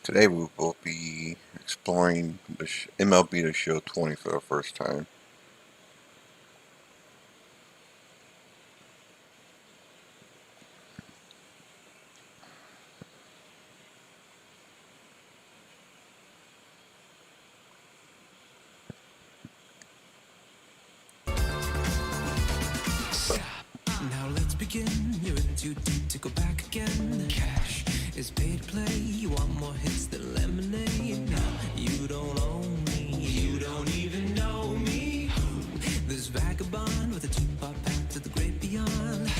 Today we will be exploring the MLB The Show 20 for the first time. Now let's begin. You're in too deep to go back again. Cash is paid to play. You want more hits than lemonade. Now you don't own me. You don't even know me. This vagabond with a two-pop path to the great beyond.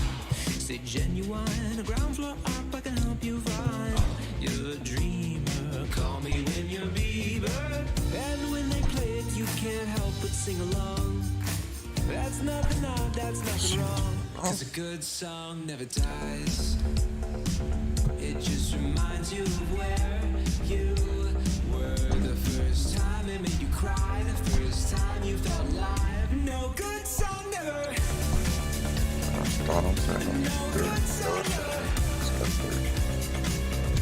Say genuine, a ground floor up. I can help you find. You're a dreamer. Call me when you're Bieber. And when they play it, you can't help but sing along. That's nothing odd, that's nothing wrong. Cause a good song never dies. It just reminds you of where you were the first time it made you cry, the first time you felt alive. No good song never. Donald No good song never.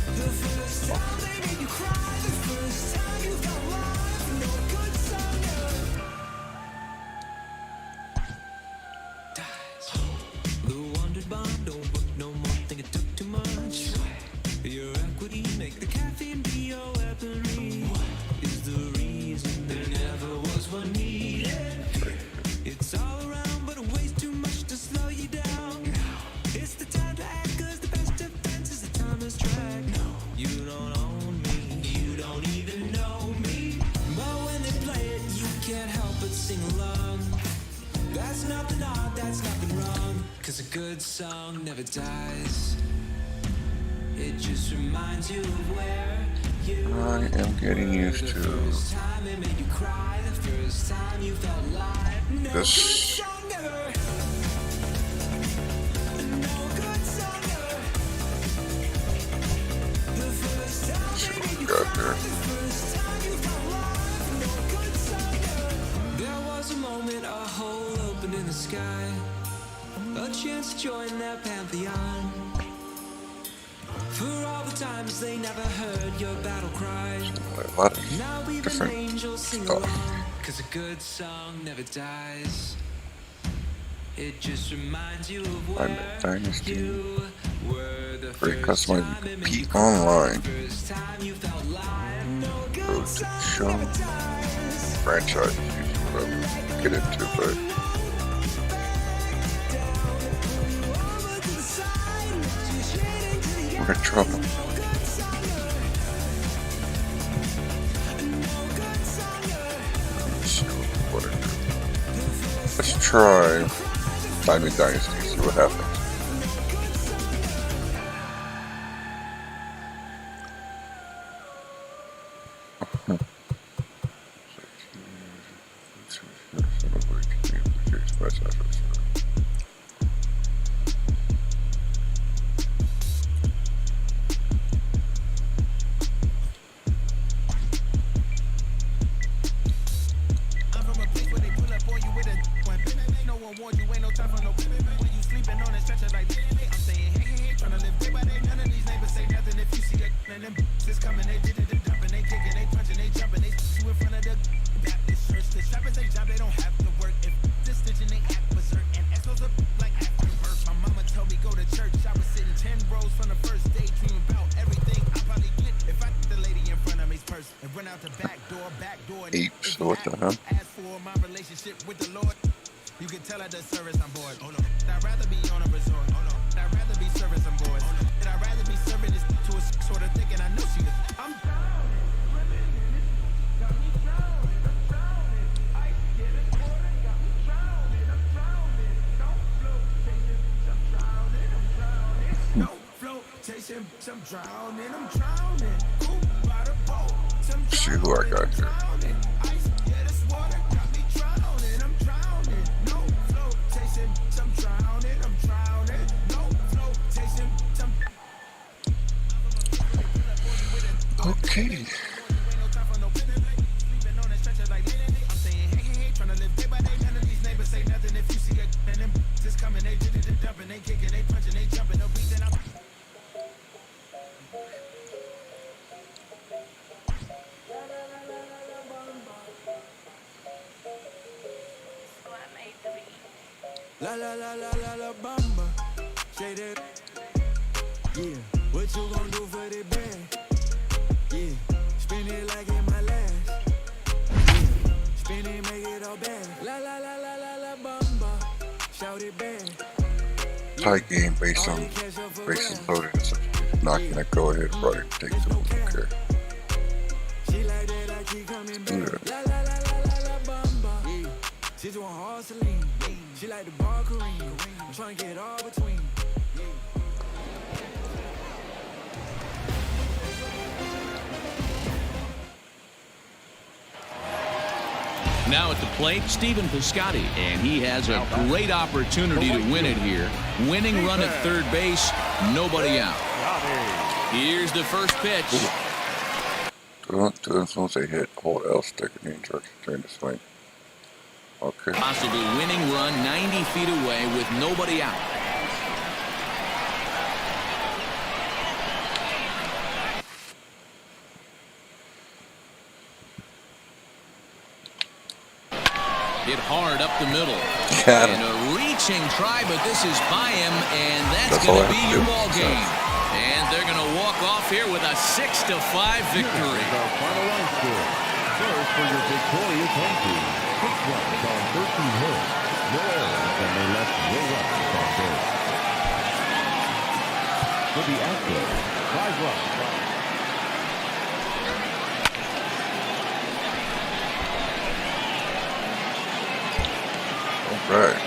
The first time they made you cry, the first time you felt alive. No good song never. The wondered bond don't work no more. Think it took too much. Your equity make the caffeine be your weaponry. Is the reason there never was one needed. It's all around, but it weighs too much to slow you down. It's the time to act, cause the best defense is the timeless track. You don't own me, you don't even know me. But when they play it, you can't help but sing along. That's nothing odd, that's nothing wrong. Cause a good song never dies. It just reminds you of where you I am getting used the to first time it made you cry, the first time you felt alive. No this. good song never. No good song never. The first time they made you Got cry, there. the first time you felt alive. No good song never. There was a moment, a hole opened in the sky, a chance to join their pantheon. For all the times they never heard your battle cry. A lot of Now even different angels sing stuff. along. Cause a good song never dies. It just reminds you of I'm where a dynasty. you were the Great first customizing time it made compete you cry, online. the first time you felt alive. No Road good to song show never dies. franchise is usually what I would get into, but we're in trouble. Let's see what I do. Let's try Diamond Dynasty, see what happens. I'm from a place where they pull up on you with a one. No one warned you, ain't no time for no when you sleeping on a stretcher like I'm saying, hey, tryna live day by day. None of these neighbors say nothing if you see a and them just coming, they did it, they dumping, they kicking, they punching, they jumping, they you in front of the Baptist church. The shoppers they job, they don't have to work. If this stitching, they act berserk and assholes up like after birth. My mama told me go to church. I was sitting 10 rows from the first day, dreaming about everything I probably get if I get the lady in front of me's purse and run out the back door. Apes, so what the hell? As for my relationship with the Lord, you can tell at the service I'm bored. Oh no, I'd rather be on a resort. Oh no, I'd rather be serving some boys. Oh no, I'd rather be serving this to a sort of thinking I know she is. I'm drowning, swimming in it, got me drowning, I'm drowning. I get it, water got me drowning, I'm drowning. Don't float, chasing, I'm drowning, I'm drowning. No float, chasing, I'm drowning, I'm drowning. Cool by the boat, I'm Let's see who I got here. drowning. Ice, yeah, this water got me drowning, I'm drowning. No float, chasing, I'm drowning, I'm drowning. No float, chasing, I'm Okay. ain't no time for no sleeping on a stretcher like I'm saying, hey, tryna live day by day. None of these neighbors say nothing if you see a and them just coming, they did it, they dumping, they kicking, they punching, they jumping, no beating. I'm La la la la la la bamba. Say that. Yeah. What you gon' do for the bag? Yeah. Spin it like in my last. Yeah. Spin it, make it all bad. La la la la la la bamba. Shout it back. Tight game based on bases loaded. It's not gonna go ahead right and take the okay. She like that, I keep coming back. La la la la la la bamba. Yeah. She doing hard Celine. She like the bar Kareem. I'm trying to get all between. Now at the plate, Stephen Piscotty, and he has a great opportunity to win it here. Winning run at third base, nobody out. Here's the first pitch. As soon as they hit, hold L stick and then turn the swing. Okay. Possible winning run 90 feet away with nobody out. Hit hard up the middle. Got and a reaching try, but this is by him, and that's going to be your ball game. And they're going to walk off here with a 6-5 victory. Our final line score. First for your victorious home team. 6 runs on 13 hits. No errors, and they left no runs on base. For the Astros, 5 runs. Right.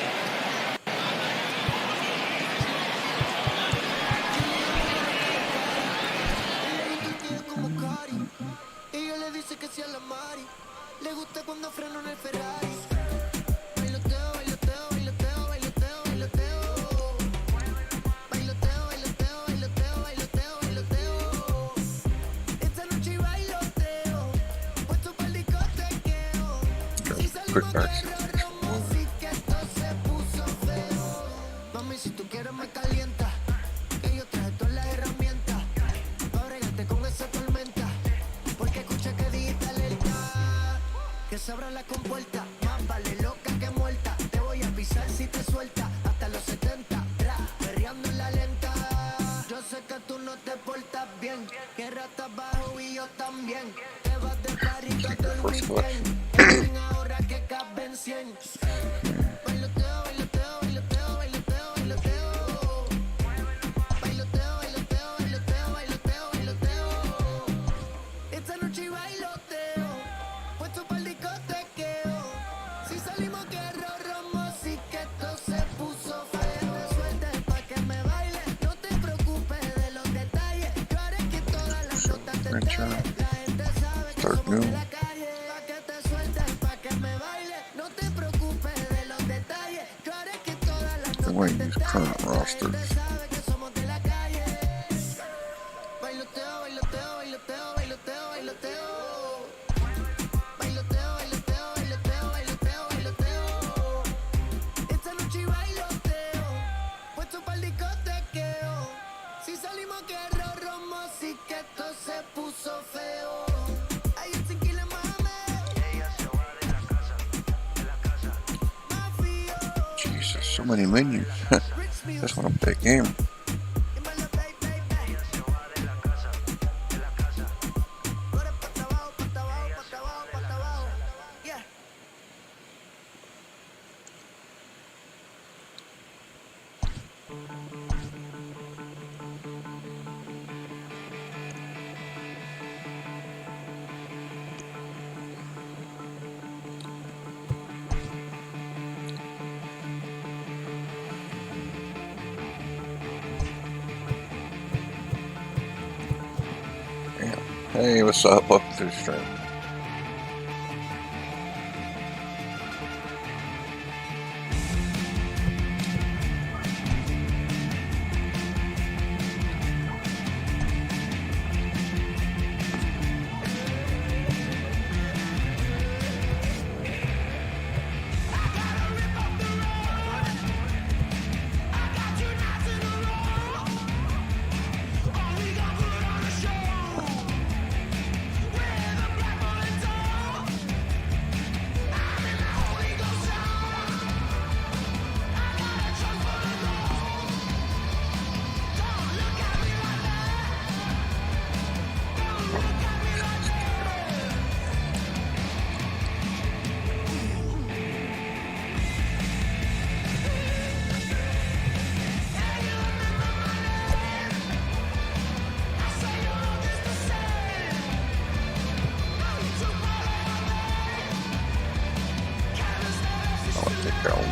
Ella le dice que si a la Mari le gusta cuando freno en el Ferrari. Bailoteo, bailoteo, bailoteo, bailoteo, bailoteo. Bailoteo, bailoteo, bailoteo, bailoteo, bailoteo. Esta noche bailoteo, puesto para el discotequeo. Si salimos de si tú quieres me calienta, que yo traje todas las herramientas para bregarte con esa tormenta, porque escucha que dijiste alerta, que se abra la compuerta, más vale loca que muerta, te voy a pisar si te suelta, hasta los 70, perreando en la lenta, yo sé que tú no te portas bien, que ratas bajo y yo también, te vas de party todo el weekend, en ahora que caben 100, bailoteo, bailoteo, bailoteo, bailoteo. Start new. I want to use current roster. Jesus, so many menus. Just want to play a game. Hey, what's up? Welcome to the stream.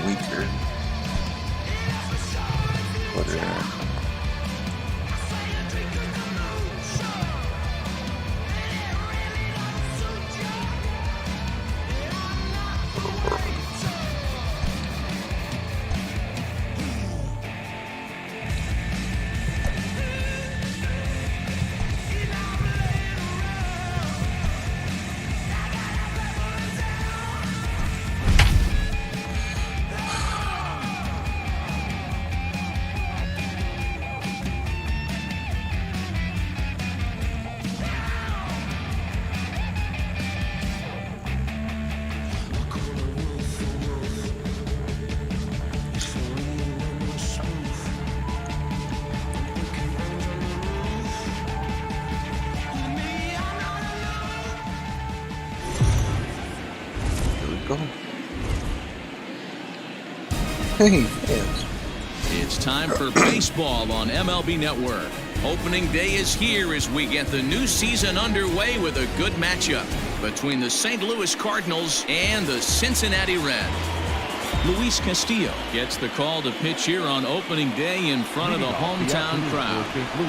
weaker. Put it in. Go. Hey, fans. It's time for baseball on MLB Network. Opening day is here as we get the new season underway with a good matchup between the St. Louis Cardinals and the Cincinnati Reds. Luis Castillo gets the call to pitch here on opening day in front of the hometown crowd.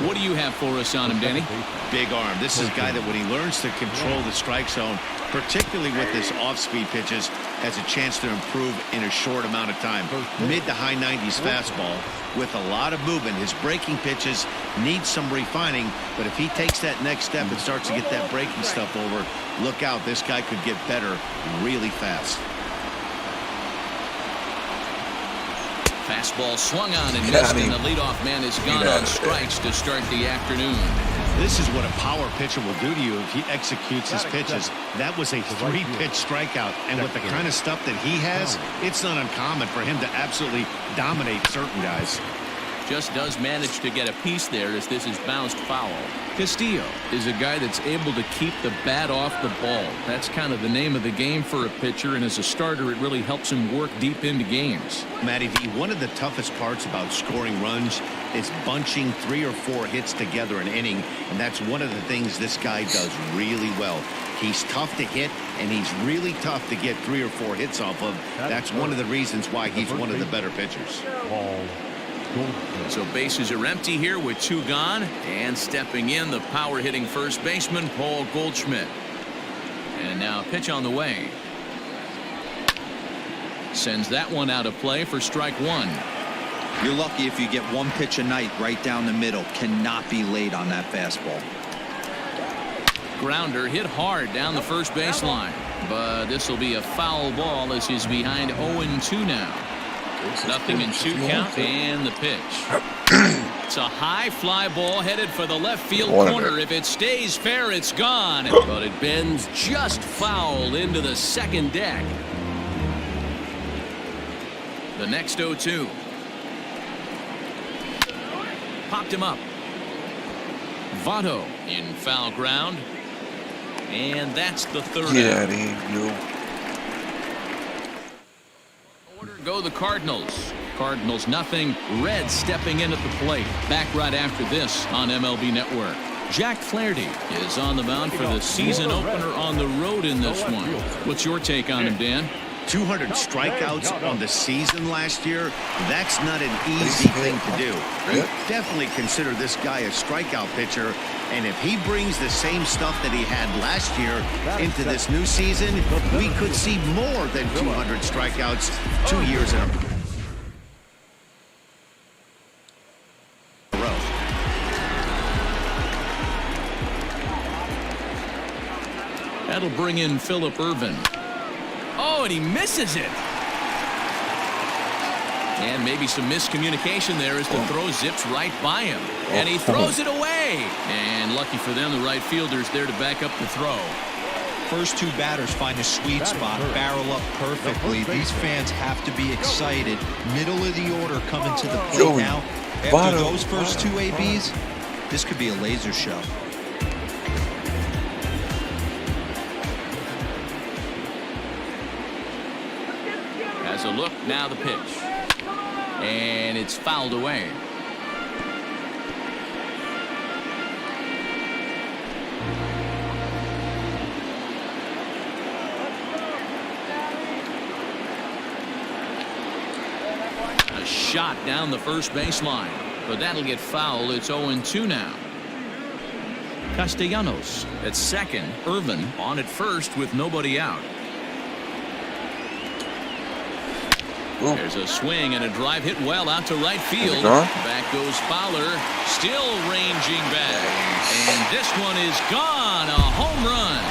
What do you have for us on him, Danny? Big arm. This is a guy that when he learns to control the strike zone, particularly with his off-speed pitches, has a chance to improve in a short amount of time. Mid to high 90s fastball with a lot of movement. His breaking pitches need some refining, but if he takes that next step and starts to get that breaking stuff over, look out. This guy could get better really fast. Fastball swung on and missed, and the leadoff man is gone on strikes to start the afternoon. This is what a power pitcher will do to you if he executes his pitches. That was a 3-pitch strikeout, and with the kind of stuff that he has, it's not uncommon for him to absolutely dominate certain guys. Just does manage to get a piece there as this is bounced foul. Castillo is a guy that's able to keep the bat off the ball. That's kind of the name of the game for a pitcher, and as a starter, it really helps him work deep into games. Matty V, one of the toughest parts about scoring runs is bunching 3 or 4 hits together an inning, and that's one of the things this guy does really well. He's tough to hit, and he's really tough to get 3 or 4 hits off of. That's one of the reasons why he's one of the better pitchers. So bases are empty here with 2 gone, and stepping in the power hitting first baseman Paul Goldschmidt. And now pitch on the way. Sends that one out of play for strike 1. You're lucky if you get 1 pitch a night right down the middle. Cannot be late on that fastball. Grounder hit hard down the first baseline, but this will be a foul ball as he's behind 0-2 now. Nothing in 2 count, and the pitch. It's a high fly ball headed for the left field corner. If it stays fair, it's gone, but it bends just foul into the second deck. The next 0-2. Popped him up. Votto in foul ground, and that's the third. Get out of here, you. Go the Cardinals. Cardinals nothing. Reds stepping in at the plate. Back right after this on MLB Network. Jack Flaherty is on the mound for the season opener on the road in this one. What's your take on him, Dan? 200 strikeouts on the season last year. That's not an easy thing to do. You definitely consider this guy a strikeout pitcher, and if he brings the same stuff that he had last year into this new season, we could see more than 200 strikeouts 2 years in a row. That'll bring in Phillip Ervin. Oh, and he misses it. And maybe some miscommunication there as the throw zips right by him. And he throws it away. And lucky for them, the right fielder's there to back up the throw. First 2 batters find a sweet spot, barrel up perfectly. These fans have to be excited. Middle of the order coming to the plate now. After those first 2 ABs, this could be a laser show. As a look, now the pitch. And it's fouled away. shot down the first baseline, but that'll get fouled. It's 0-2 now. Castellanos at second. Irvin on at first with nobody out. Ooh. There's a swing and a drive hit well out to right field. Back goes Fowler, still ranging back. And this one is gone. A home run.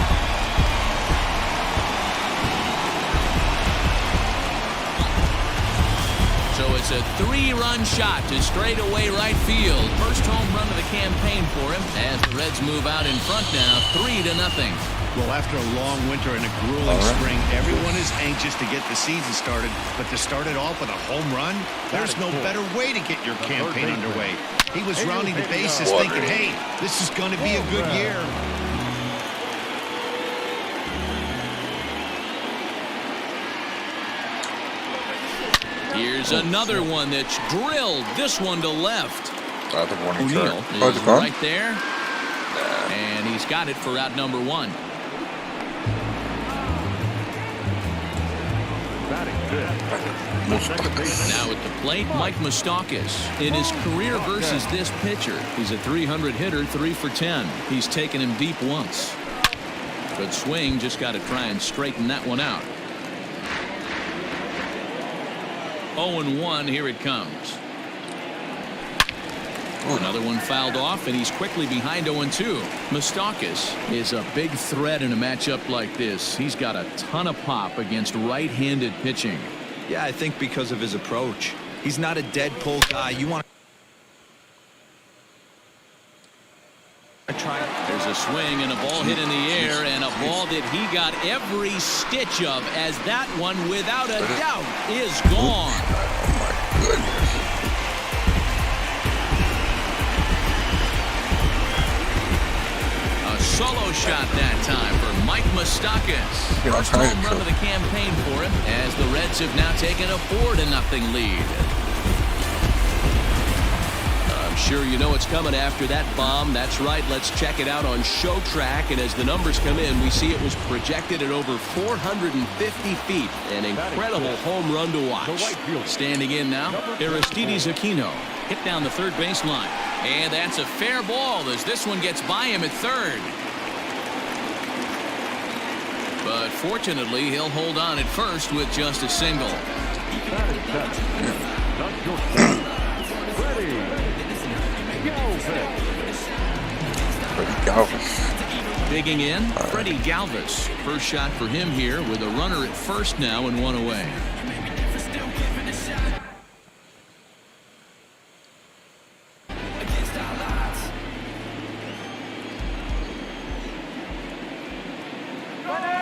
So it's a 3-run shot to straightaway right field. First home run of the campaign for him as the Reds move out in front now, 3-0. Well, after a long winter and a grueling spring, everyone is anxious to get the season started, but to start it off with a home run, there's no better way to get your campaign underway. He was rounding the bases thinking, hey, this is going to be a good year. Here's another one that's drilled. This one to left. O'Neill is right there. And he's got it for out number 1. Now at the plate, Mike Moustakas. In his career versus this pitcher, he's a .300 hitter, 3 for 10. He's taken him deep once. Good swing, just got to try and straighten that one out. 0-1, here it comes. Another one fouled off, and he's quickly behind 0-2. Moustakas is a big threat in a matchup like this. He's got a ton of pop against right-handed pitching. Yeah, I think because of his approach. He's not a dead pull guy. You want to try. There's a swing and a ball hit in the air, and a ball that he got every stitch of, as that one, without a doubt, is gone. Oh, my goodness. Solo shot that time for Mike Moustakas. First home run of the campaign for him, as the Reds have now taken a 4-0 lead. I'm sure you know what's coming after that bomb. That's right. Let's check it out on Show Track. And as the numbers come in, we see it was projected at over 450 feet. An incredible home run to watch. Standing in now, Aristides Aquino. Hit down the third baseline. And that's a fair ball as this one gets by him at third. But fortunately, he'll hold on at first with just a single. Freddie Galvis. Digging in, Freddie Galvis. First shot for him here with a runner at first now and 1 away.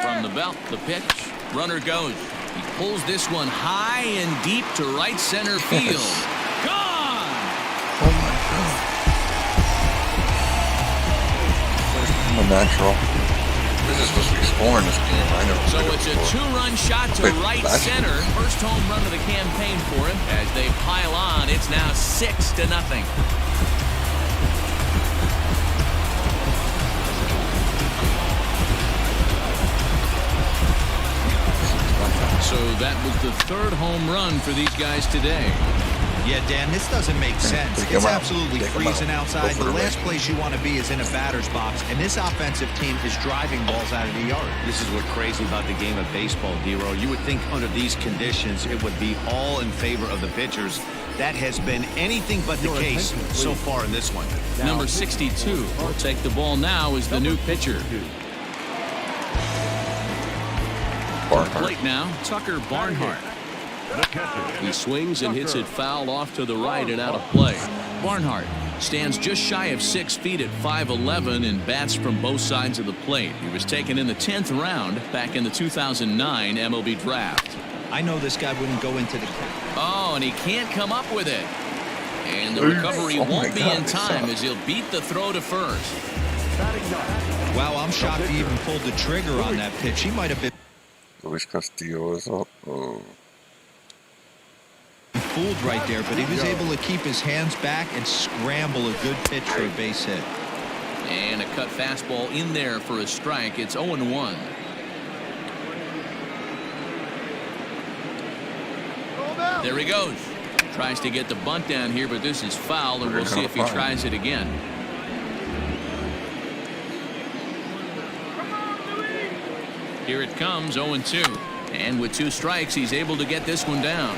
From the belt, the pitch. Runner goes. He pulls this one high and deep to right center field. Gone! Oh, my God. I'm a natural. This is supposed to be scoring this game. I know. So it's a 2-run shot to right center. First home run of the campaign for him. As they pile on, it's now 6-0. So that was the 3rd home run for these guys today. Yeah, Dan, this doesn't make sense. It's absolutely freezing outside. The last place you want to be is in a batter's box, and this offensive team is driving balls out of the yard. This is what's crazy about the game of baseball, D-Row. You would think under these conditions it would be all in favor of the pitchers. That has been anything but the case so far in this one. Number 62 will take the ball now as the new pitcher. Plate now, Tucker Barnhart. He swings and hits it foul off to the right and out of play. Barnhart stands just shy of 6 feet at 5'11" and bats from both sides of the plate. He was taken in the 10th round back in the 2009 MLB draft. I know this guy wouldn't go into the... Oh, and he can't come up with it. And the recovery won't be in time as he'll beat the throw to first. Wow, I'm shocked he even pulled the trigger on that pitch. He might have been... Luis Castillo is up. Fooled right there, but he was able to keep his hands back and scramble a good pitch for a base hit. And a cut fastball in there for a strike. It's 0-1. There he goes. Tries to get the bunt down here, but this is foul, and we'll see if he tries it again. Here it comes, 0-2. And with 2 strikes, he's able to get this one down.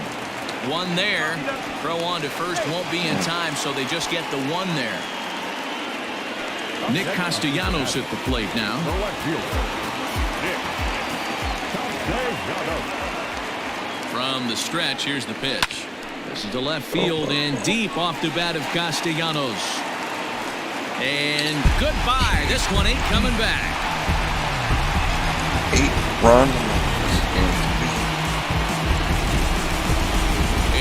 1 there. Throw on to first won't be in time, so they just get the 1 there. Nick Castellanos at the plate now. From the stretch, here's the pitch. This is the left field and deep off the bat of Castellanos. And goodbye. This one ain't coming back. 8 runs.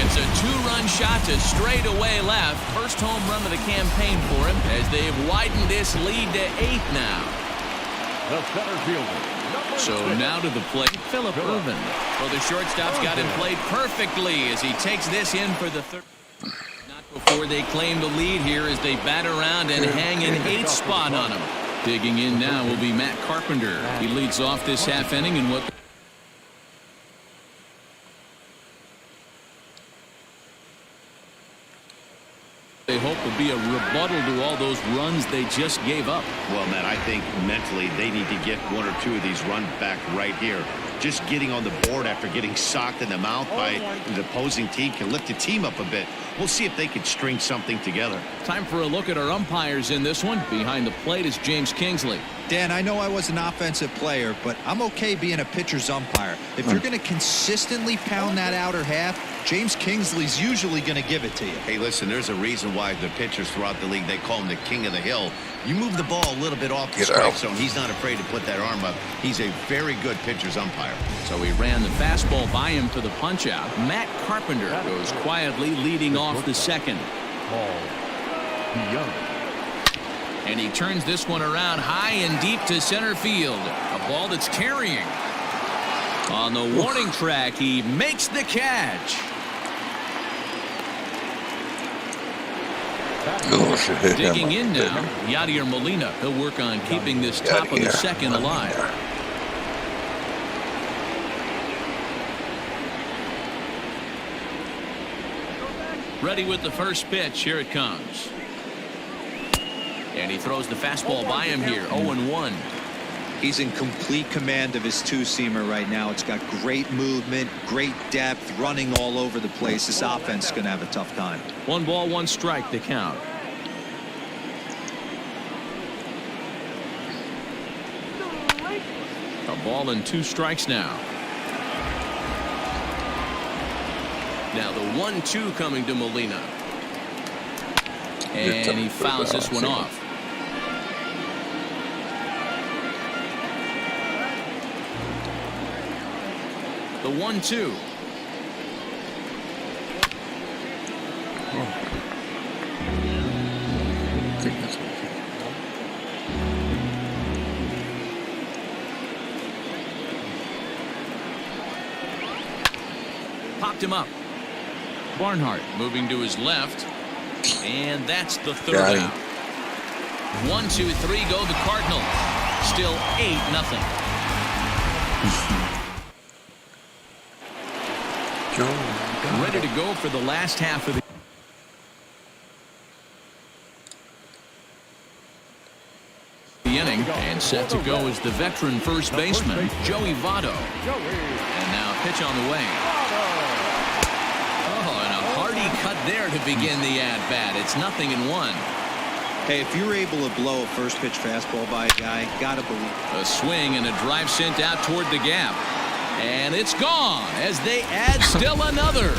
It's a 2-run shot to straightaway left. First home run of the campaign for him as they've widened this lead to 8 now. The center fielder. So now to the plate, Phillip Ervin. Well, the shortstop's got him played perfectly as he takes this in for the third. Not before they claim the lead here as they bat around and hang an 8th spot on him. Digging in now will be Matt Carpenter. He leads off this half inning in what they hope will be a rebuttal to all those runs they just gave up. Well, Matt, I think mentally they need to get 1 or 2 of these runs back right here. Just getting on the board after getting socked in the mouth by the opposing team can lift the team up a bit. We'll see if they can string something together. Time for a look at our umpires in this one. Behind the plate is James Kingsley. Dan, I know I was an offensive player, but I'm okay being a pitcher's umpire. If you're going to consistently pound that outer half, James Kingsley's usually going to give it to you. Hey, listen, there's a reason why the pitchers throughout the league, they call him the king of the hill. You move the ball a little bit off the strike zone, he's not afraid to put that arm up. He's a very good pitcher's umpire. So he ran the fastball by him for the punch out. Matt Carpenter goes quietly leading off the second. And he turns this one around high and deep to center field. A ball that's carrying. On the warning track, he makes the catch. Digging in now, Yadier Molina. He'll work on keeping this top of the second alive. Ready with the first pitch. Here it comes. And he throws the fastball by him here. 0-1. He's in complete command of his 2-seamer right now. It's got great movement, great depth, running all over the place. This offense is going to have a tough time. 1 ball, 1 strike, the count. A ball and 2 strikes now. Now the 1-2 coming to Molina. And he fouls this one off. The 1-2. Popped him up. Barnhart moving to his left. And that's the 3rd out. 1, 2, 3 go the Cardinals. Still 8-0. Ready to go for the last half of the inning. And set to go is the veteran first baseman, Joey Votto. And now pitch on the way. Oh, and a hearty cut there to begin the at-bat. It's 0-1. Hey, if you're able to blow a first pitch fastball by a guy, gotta believe. A swing and a drive sent out toward the gap. And it's gone as they add still another.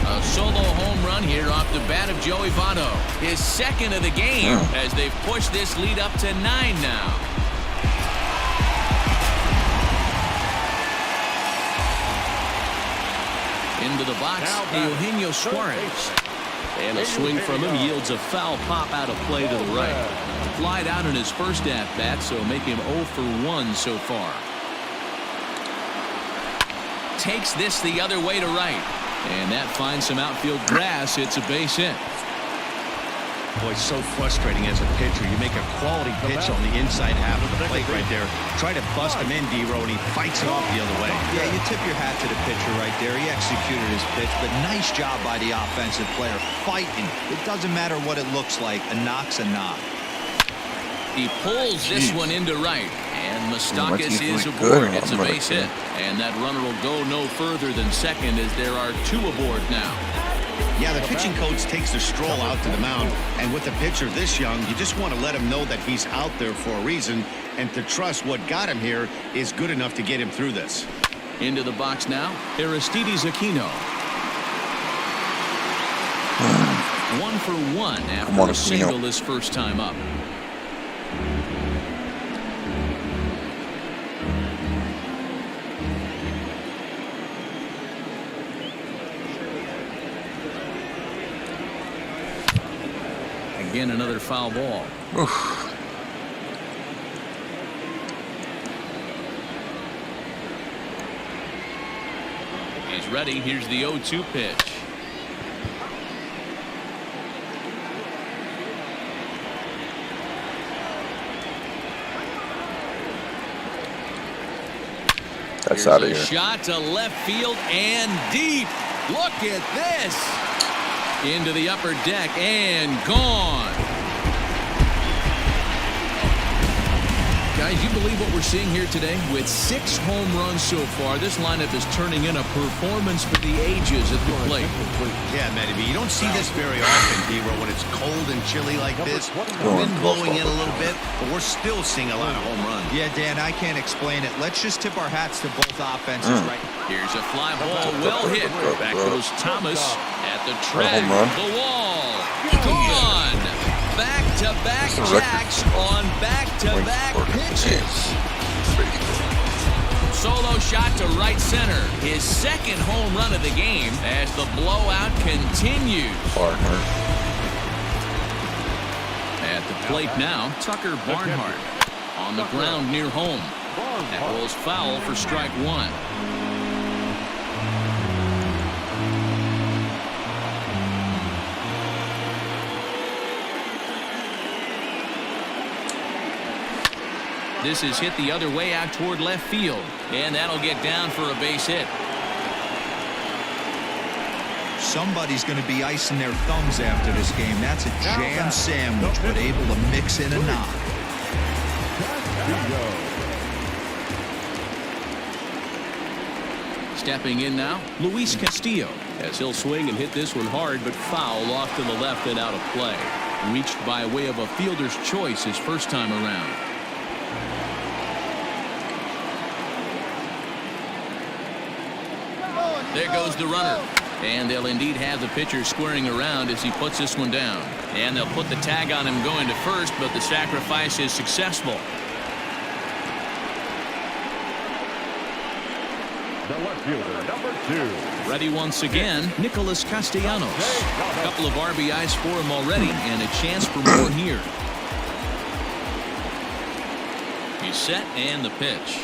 A solo home run here off the bat of Joey Votto. His 2nd of the game as they've pushed this lead up to 9 now. Into the box, Eugenio Suarez. And a swing from him yields a foul pop out of play to the right. Flied out in his first at-bat, so make him 0 for 1 so far. Takes this the other way to right. And that finds some outfield grass. It's a base hit. Boy, so frustrating as a pitcher. You make a quality pitch on the inside half of the plate right there. Try to bust him in, D-Row, and he fights it off the other way. Yeah, you tip your hat to the pitcher right there. He executed his pitch, but nice job by the offensive player fighting. It doesn't matter what it looks like. A knock's a knock. He pulls this one into right, and Moustakas is aboard. It's a base hit, and that runner will go no further than second as there are 2 aboard now. Yeah, the pitching coach takes the stroll out to the mound, and with a pitcher this young, you just want to let him know that he's out there for a reason, and to trust what got him here is good enough to get him through this. Into the box now, Aristides Aquino. 1 for 1 after a single his first time up. Again, another foul ball. Oof. He's ready. Here's the 0-2 pitch. That's out of here. Shot to left field and deep. Look at this. Into the upper deck and gone. Guys, you believe what we're seeing here today? With 6 home runs so far, this lineup is turning in a performance for the ages at the plate. Yeah, Matty, you don't see this very often, D-Row, when it's cold and chilly like this. Wind blowing in a little bit, but we're still seeing a lot of home runs. Yeah, Dan, I can't explain it. Let's just tip our hats to both offenses right now. Here's a fly ball, well hit. Back goes Thomas at the track, the wall. Gone. Back-to-back jacks on back-to-back pitches. Solo shot to right center. His second home run of the game as the blowout continues. At the plate now, Tucker Barnhart on the ground near home. That rolls foul for strike 1. This is hit the other way out toward left field, and that'll get down for a base hit. Somebody's going to be icing their thumbs after this game. That's a jam sandwich, but able to mix in a knock. Stepping in now, Luis Castillo, as he'll swing and hit this one hard, but foul off to the left and out of play. Reached by way of a fielder's choice his first time around. There goes the runner. And they'll indeed have the pitcher squaring around as he puts this one down. And they'll put the tag on him going to first, but the sacrifice is successful. The left fielder, number 2. Ready once again, Nicholas Castellanos. A couple of RBIs for him already, and a chance for more here. He's set, and the pitch.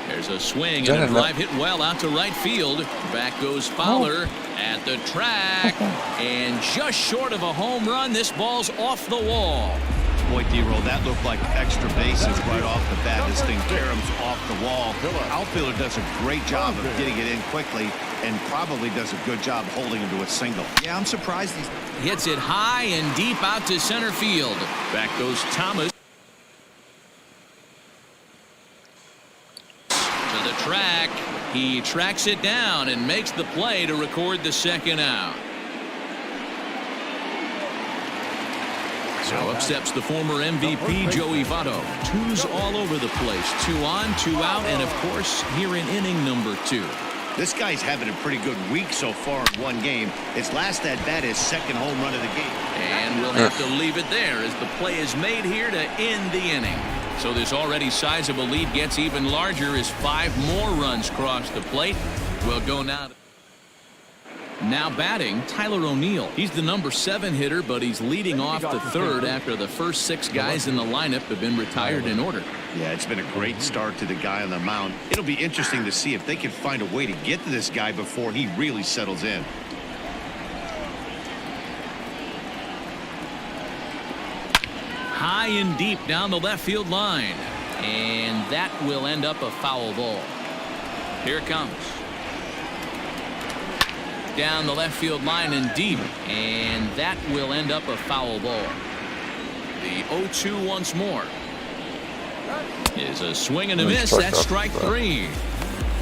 There's a swing and a drive hit well out to right field. Back goes Fowler at the track. And just short of a home run, this ball's off the wall. Boy, D-Roll, that looked like extra bases right off the bat. This thing caroms off the wall. Outfielder does a great job of getting it in quickly and probably does a good job holding him to a single. Yeah, I'm surprised he's hits it high and deep out to center field. Back goes Thomas. Track. He tracks it down and makes the play to record the second out. So up steps the former MVP Joey Votto. 2's all over the place. 2 on, 2 out, and of course here in inning number 2. This guy's having a pretty good week so far in one game. His last at bat is second home run of the game. And we'll have to leave it there as the play is made here to end the inning. So this already sizable lead gets even larger as 5 more runs cross the plate. We'll go now. Now batting, Tyler O'Neill. He's the number 7 hitter, but he's leading off the third after the first 6 guys in the lineup have been retired in order. Yeah, it's been a great start to the guy on the mound. It'll be interesting to see if they can find a way to get to this guy before he really settles in. high and deep down the left field line. And that will end up a foul ball. Here it comes. Down the left field line and deep. And that will end up a foul ball. The 0-2 once more. Is a swing and a miss. That's strike three.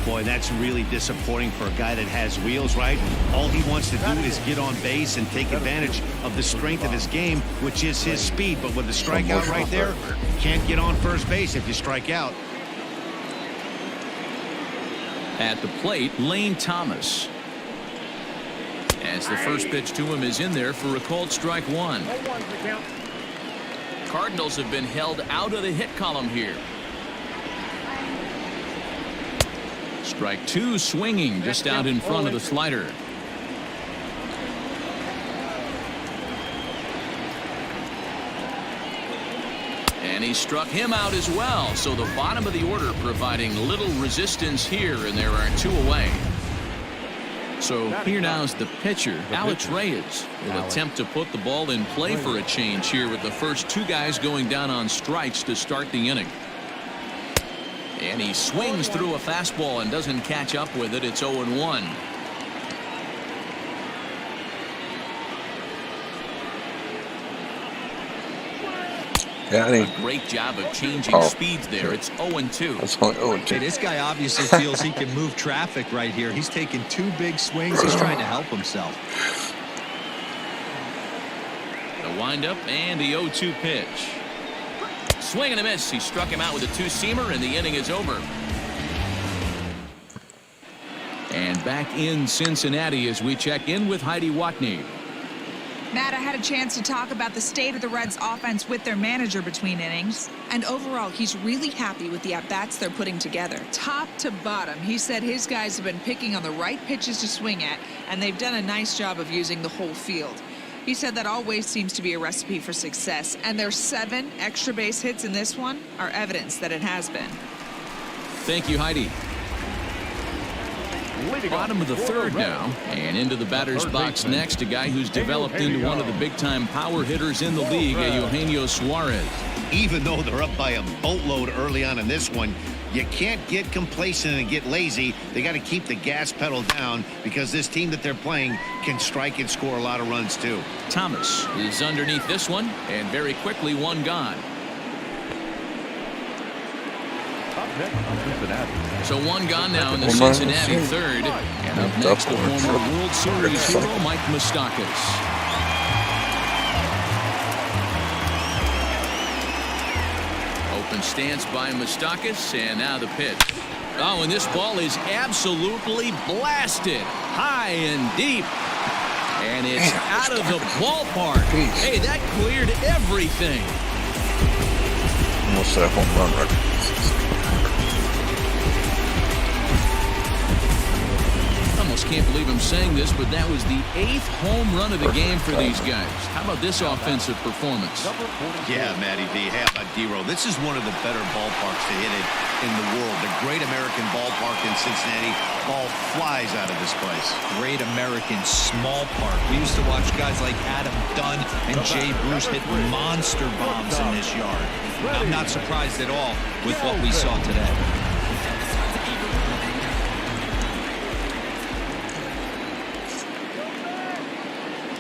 Boy, that's really disappointing for a guy that has wheels, right? All he wants to do is get on base and take advantage of the strength of his game, which is his speed. But with the strikeout right there, you can't get on first base if you strike out. At the plate, Lane Thomas. As the first pitch to him is in there for a called strike one. Cardinals have been held out of the hit column here. Strike two, swinging just out in front of the slider. And he struck him out as well. So the bottom of the order providing little resistance here, and there are two away. So here now is the pitcher, Alex Reyes. Will attempt to put the ball in play for a change here with the first two guys going down on strikes to start the inning. And he swings through a fastball and doesn't catch up with it. It's 0-1. Yeah, a great job of changing speeds there. It's 0-2. That's only 0-2. Hey, this guy obviously feels he can move traffic right here. He's taking two big swings. He's trying to help himself. The windup and the 0-2 pitch. Swing and a miss. He struck him out with a two-seamer, and the inning is over. And back in Cincinnati as we check in with Heidi Watney. Matt, I had a chance to talk about the state of the Reds offense with their manager between innings. And overall, he's really happy with the at-bats they're putting together. Top to bottom, he said his guys have been picking on the right pitches to swing at, and they've done a nice job of using the whole field. He said that always seems to be a recipe for success, and their 7 extra base hits in this one are evidence that it has been. Thank you, Heidi. Bottom of the third now, and into the batter's box next, a guy who's developed into one of the big-time power hitters in the league, Eugenio Suarez. Even though they're up by a boatload early on in this one, you can't get complacent and get lazy. They got to keep the gas pedal down because this team that they're playing can strike and score a lot of runs too. Thomas is underneath this one, and very quickly one gone. So one gone now in the Cincinnati third. And up next, the former World Series hero, Mike Moustakas. Open stance by Moustakas, and now the pitch. Oh, and this ball is absolutely blasted high and deep. And it's out of the ballpark. Hey, that cleared everything. Almost a home run record. Almost can't believe I'm saying this, but that was the 8th home run of the game for these guys. How about this offensive performance? Yeah, Matty V. How about D-Row? This is one of the better ballparks to hit it in the world. The Great American Ballpark in Cincinnati. Ball flies out of this place. Great American Small Park. We used to watch guys like Adam Dunn and Jay Bruce hit monster bombs in this yard. I'm not surprised at all with what we saw today.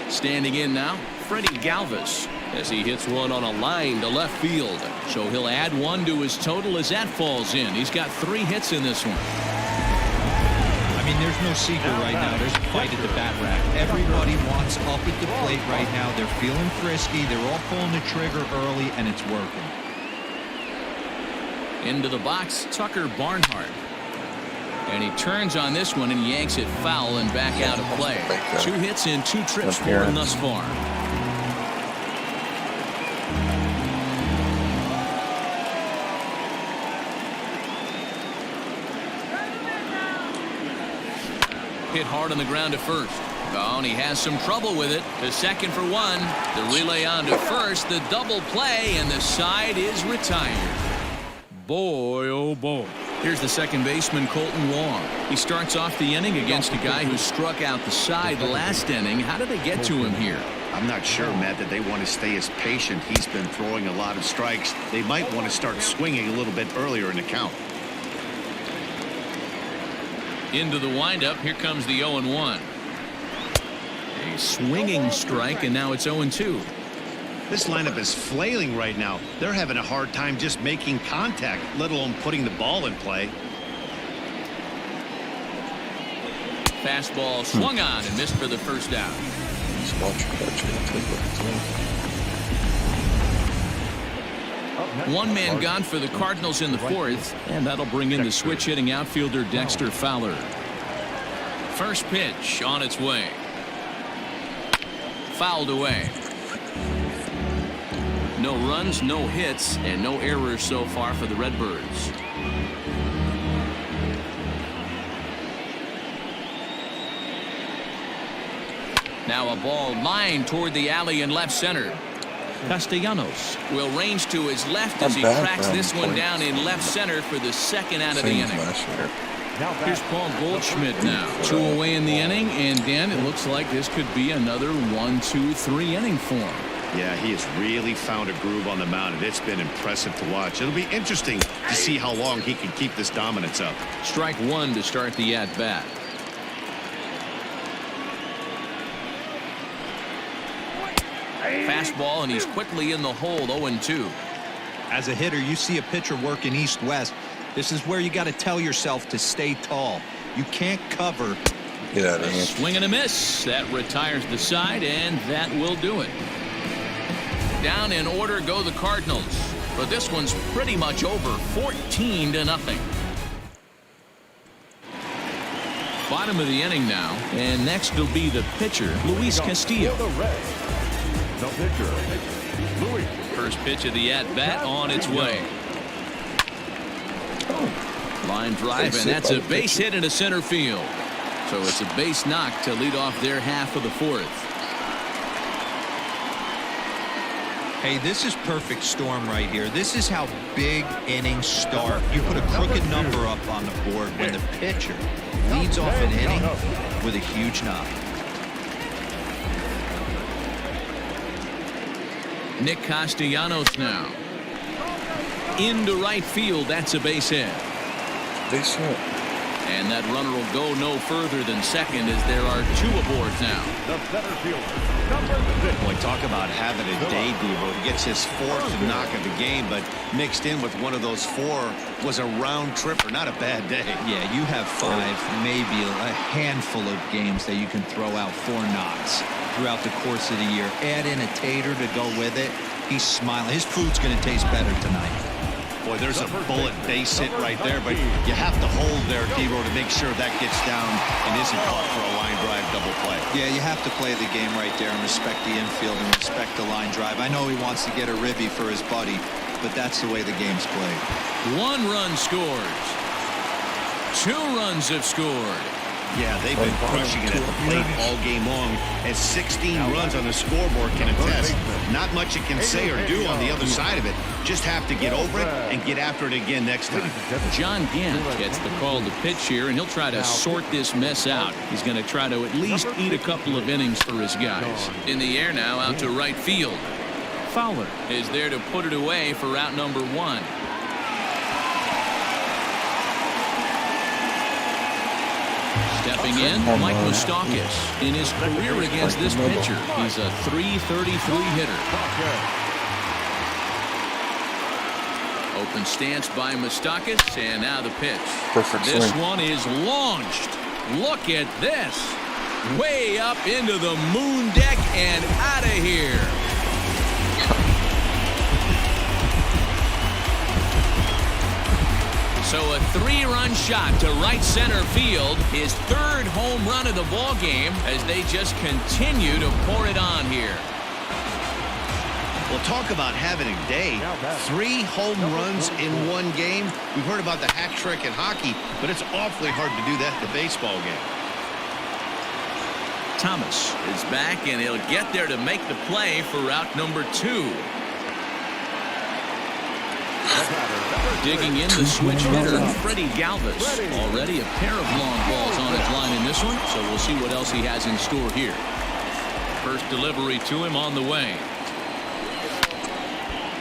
Standing in now, Freddie Galvis, as he hits one on a line to left field. So he'll add one to his total as that falls in. He's got 3 hits in this one. I mean, there's no secret right now. There's a fight at the bat rack. Everybody wants up at the plate right now. They're feeling frisky. They're all pulling the trigger early, and it's working. Into the box, Tucker Barnhart. And he turns on this one and yanks it foul and back out of play. 2 hits in 2 trips for him thus far. Hit hard on the ground to first. Oh, and he has some trouble with it. To second for 1. The relay on to first. The double play, and the side is retired. Boy, oh boy. Here's the second baseman, Colton Wong. He starts off the inning against a guy who struck out the side last inning. How did they get to him here? I'm not sure, Matt, that they want to stay as patient. He's been throwing a lot of strikes. They might want to start swinging a little bit earlier in the count. Into the windup. Here comes the 0-1. A swinging strike, and now it's 0-2. This lineup is flailing right now. They're having a hard time just making contact, let alone putting the ball in play. Fastball swung on and missed for the first out. One man gone for the Cardinals in the fourth, and that'll bring in the switch-hitting outfielder Dexter Fowler. First pitch on its way. Fouled away. No runs, no hits, and no errors so far for the Redbirds. Now a ball lined toward the alley in left center. Castellanos will range to his left as he cracks this one down in left center for the second out of the inning. Here's Paul Goldschmidt now. 2 away in the inning, and Dan, it looks like this could be another 1-2-3 inning for him. Yeah, he has really found a groove on the mound, and it's been impressive to watch. It'll be interesting to see how long he can keep this dominance up. Strike one to start the at-bat. Fastball, and he's quickly in the hold. 0-2. As a hitter, you see a pitcher working east-west. This is where you got to tell yourself to stay tall. You can't cover. Get out of here. Swing and a miss. That retires the side, and that will do it. Down in order go the Cardinals, but this one's pretty much over. 14-0. Bottom of the inning now, and next will be the pitcher, Luis Castillo. The pitcher, Luis. First pitch of the at-bat on its way. Line drive, and that's a base hit into center field. So it's a base knock to lead off their half of the fourth. Hey, this is perfect storm right here. This is how big innings start. You put a crooked number up on the board when the pitcher leads off an inning with a huge knock. Nick Castellanos now. Into right field. That's a base hit. Base hit. And that runner will go no further than second as there are 2 aboard now. The center fielder, number 6. Boy, talk about having a day, Devo. He gets his 4th knock of the game, but mixed in with one of those 4 was a round tripper. Not a bad day. Yeah, you have 5, maybe a handful of games that you can throw out 4 knocks throughout the course of the year. Add in a tater to go with it. He's smiling. His food's going to taste better tonight. Boy, there's a bullet base hit right there, but you have to hold there, Devo, to make sure that gets down and isn't caught for a line drive double play. Yeah, you have to play the game right there and respect the infield and respect the line drive. I know he wants to get a ribby for his buddy, but that's the way the game's played. 1 run scores. 2 runs have scored. Yeah, they've been crushing it at the plate all game long, as 16 runs on the scoreboard can attest. Not much you can say or do on the other side of it. Just have to get over it and get after it again next time. John Gant gets the call to pitch here, and he'll try to sort this mess out. He's going to try to at least eat a couple of innings for his guys. In the air now, out to right field. Fowler is there to put it away for route number 1. Stepping in, Mike Moustakas. In his career against this pitcher, he's a .333 hitter. Open stance by Moustakas, and now the pitch. Perfect This swing. one is launched. Look at this. Way up into the moon deck and out of here. So a 3-run shot to right center field, his 3rd home run of the ball game as they just continue to pour it on here. Well, talk about having a day. 3 home runs in 1 game. We've heard about the hat trick in hockey, but it's awfully hard to do that in a baseball game. Thomas is back, and he'll get there to make the play for route number 2. Digging in the switch hitter, Freddie Galvis. Already a pair of long balls on his line in this one, so we'll see what else he has in store here. First delivery to him on the way.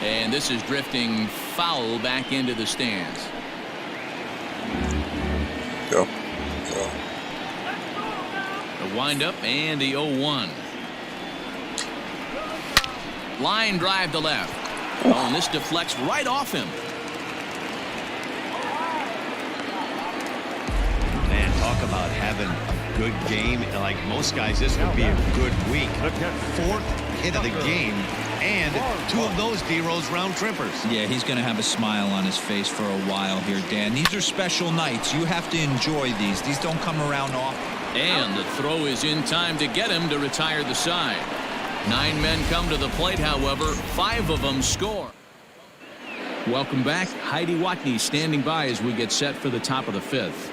And this is drifting foul back into the stands. Go. The windup and the 0-1. Line drive to left. Oh, and this deflects right off him. Man, talk about having a good game. Like most guys, this would be a good week. 4th hit of the game, and 2 of those D-Rose round trippers. Yeah, he's going to have a smile on his face for a while here, Dan. These are special nights. You have to enjoy these. These don't come around often. And the throw is in time to get him to retire the side. 9 men come to the plate, however. 5 of them score. Welcome back. Heidi Watney standing by as we get set for the top of the 5th.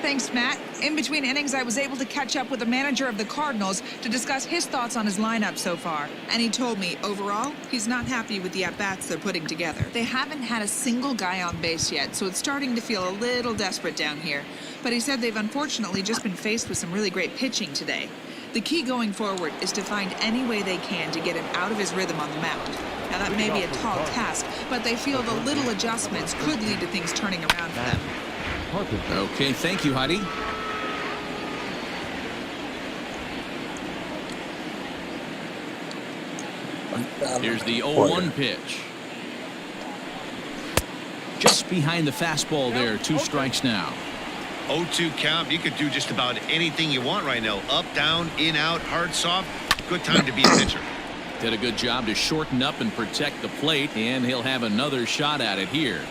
Thanks, Matt. In between innings, I was able to catch up with the manager of the Cardinals to discuss his thoughts on his lineup so far. And he told me, overall, he's not happy with the at-bats they're putting together. They haven't had a single guy on base yet, so it's starting to feel a little desperate down here. But he said they've unfortunately just been faced with some really great pitching today. The key going forward is to find any way they can to get him out of his rhythm on the mound. Now, that may be a tall task, but they feel the little adjustments could lead to things turning around for them. Okay, thank you, Heidi. Here's the 0-1 pitch. Just behind the fastball there. 2 strikes now. 0-2 count. You could do just about anything you want right now. Up, down, in, out, hard, soft. Good time to be a pitcher. Did a good job to shorten up and protect the plate, and he'll have another shot at it here.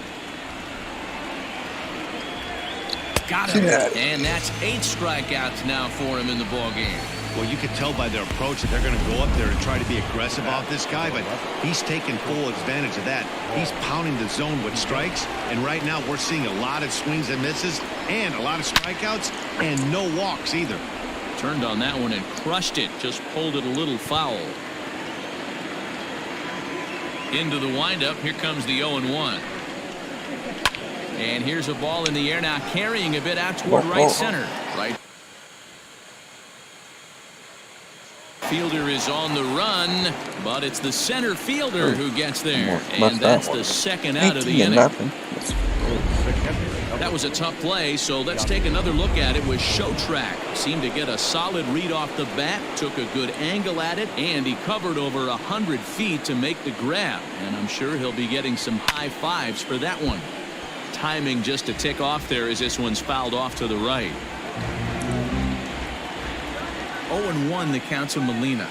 Got him. And that's 8 strikeouts now for him in the ball game. Well, you can tell by their approach that they're going to go up there and try to be aggressive off this guy, but he's taking full advantage of that. He's pounding the zone with strikes, and right now we're seeing a lot of swings and misses and a lot of strikeouts and no walks either. Turned on that one and crushed it. Just pulled it a little foul. Into the windup. Here comes the 0-1. And here's a ball in the air now, carrying a bit out toward right center. Right fielder is on the run, but it's the center fielder who gets there. And that's the second out of the inning. That was a tough play, so let's take another look at it with Showtrack. Seemed to get a solid read off the bat, took a good angle at it, and he covered over 100 feet to make the grab. And I'm sure he'll be getting some high fives for that one. Timing just to tick off there as this one's fouled off to the right. 0-1 the count to Molina.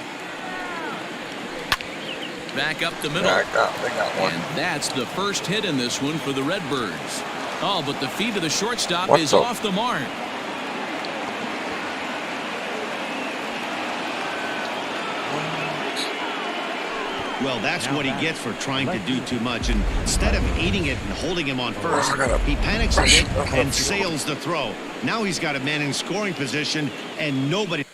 Back up the middle. They got one. And that's the first hit in this one for the Redbirds. Oh, but the feet of the shortstop is off the mark. Well, that's what he gets for trying to do too much. And instead of eating it and holding him on first, he panics a bit and sails the throw. Now he's got a man in scoring position and nobody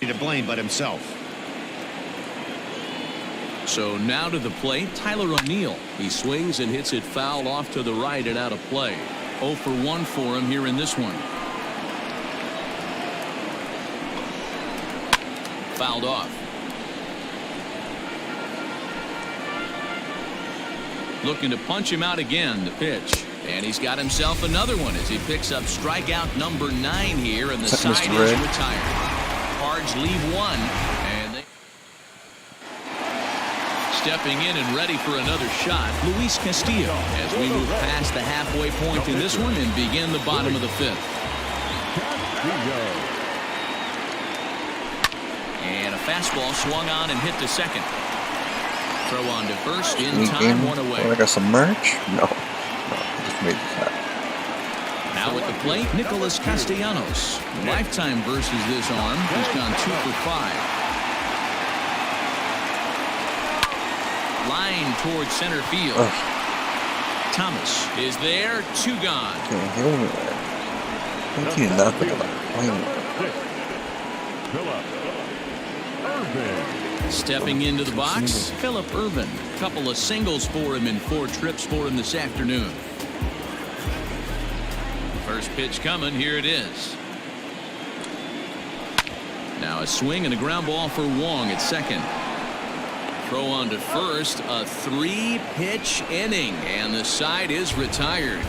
to blame but himself. So now to the plate, Tyler O'Neill. He swings and hits it foul off to the right and out of play. 0 for 1 for him here in this one. Fouled off. Looking to punch him out again, the pitch. And he's got himself another one as he picks up strikeout number 9 here, and the side is retired. Cards leave 1, and they stepping in and ready for another shot, Luis Castillo, as we move past the halfway point in this one and begin the bottom of the 5th. And a fastball swung on and hit to second. Throw on to first, in time, 1 away. I got some merch? No. Just made that. Now at the plate, Nicholas Castellanos. Lifetime versus this arm. He's gone 2 for 5. Line towards center field. Thomas is there, 2 gone. Can't hear me there. Can't hear nothing about it. Stepping into the box, Phillip Ervin. Couple of singles for him and 4 trips for him this afternoon. First pitch coming. Here it is. Now a swing and a ground ball for Wong at second. Throw on to first. A 3-pitch inning, and the side is retired.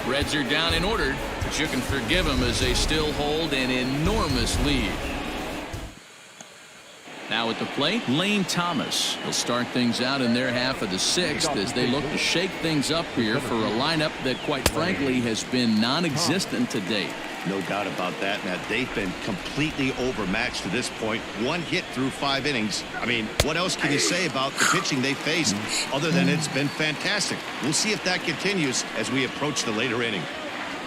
Reds are down and ordered, but you can forgive them as they still hold an enormous lead. Now at the plate, Lane Thomas will start things out in their half of the 6th as they look to shake things up here for a lineup that, quite frankly, has been non-existent to date. No doubt about that. Now, they've been completely overmatched to this point. 1 hit through 5 innings. I mean, what else can you say about the pitching they faced other than it's been fantastic? We'll see if that continues as we approach the later inning.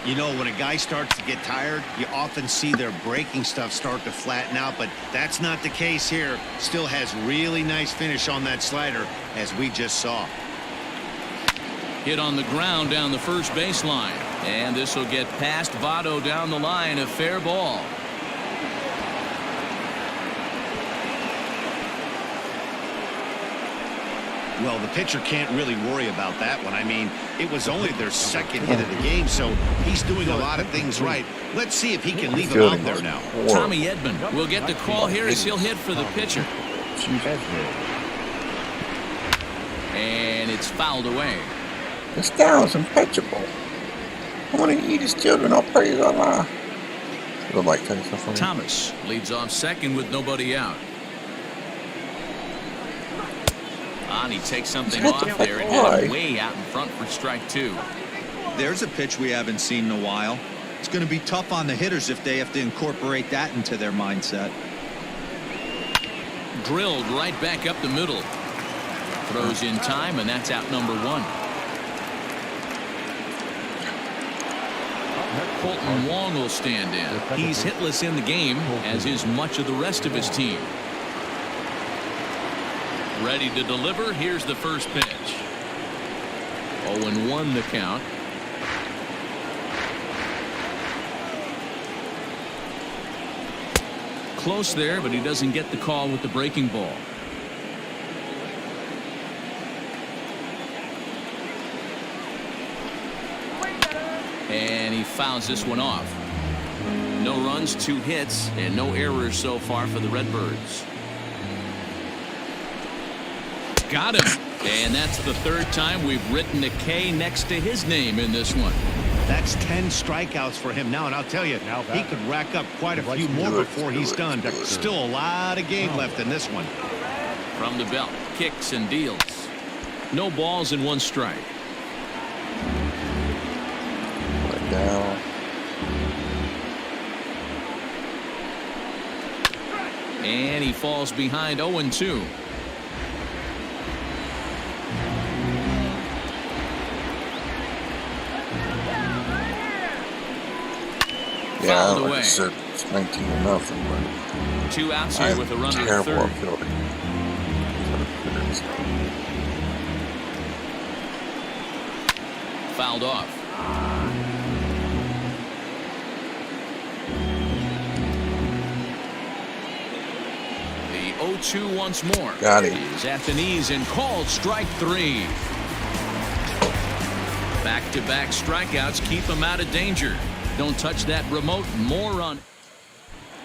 You know, when a guy starts to get tired, you often see their breaking stuff start to flatten out, but that's not the case here. Still has really nice finish on that slider, as we just saw. Hit on the ground down the first baseline, and this will get past Votto down the line. A fair ball. Well, the pitcher can't really worry about that one. I mean, it was only their 2nd hit of the game, so he's doing a lot of things right. Let's see if he can leave him out there now. Tommy Edman will get the call here as he'll hit for the pitcher. And it's fouled away. This guy was impeccable. I want to eat his children. I'll praise Allah. Look like Thomas leads off second with nobody out. And he takes something off there and hit him way out in front for strike 2. There's a pitch we haven't seen in a while. It's going to be tough on the hitters if they have to incorporate that into their mindset. Drilled right back up the middle. Throws in time, and that's out number 1. Colton Wong will stand in. He's hitless in the game, as is much of the rest of his team. Ready to deliver. Here's the first pitch. 0-1 the count. Close there, but he doesn't get the call with the breaking ball. And he fouls this one off. No runs, 2 hits, and no errors so far for the Redbirds. Got him. And that's the 3rd time we've written a K next to his name in this one. That's 10 strikeouts for him now, and I'll tell you, he could rack up quite a few more before he's done. Still a lot of game left in this one. From the belt, kicks and deals. No balls and 1 strike. down. And he falls behind 0-2. Yeah, like I said, it's 19-0, but 2 outs here with a runner at third. Fouled off. The 0-2 once more. Got it. He's at the knees and called strike 3. Back-to-back strikeouts keep him out of danger. Don't touch that remote. More on.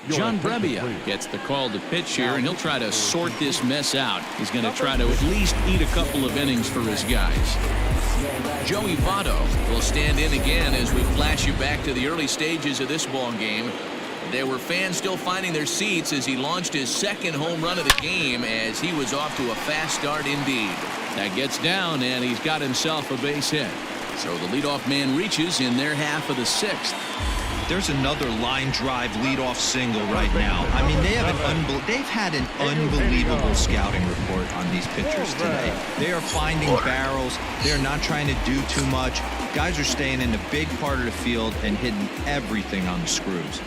John Brebbia gets the call to pitch here, and he'll try to sort this mess out. He's going to try to at least eat a couple of innings for his guys. Joey Votto will stand in again as we flash you back to the early stages of this ball game. There were fans still finding their seats as he launched his 2nd home run of the game, as he was off to a fast start indeed. That gets down, and he's got himself a base hit. So the leadoff man reaches in their half of the 6th. There's another line drive leadoff single right now. I mean, they've had an unbelievable scouting report on these pitchers today. They are finding barrels. They're not trying to do too much. Guys are staying in the big part of the field and hitting everything on the screws.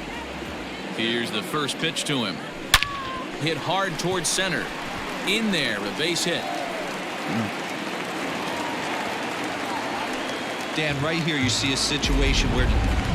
Here's the first pitch to him. Hit hard towards center. In there, a base hit. Dan, right here you see a situation where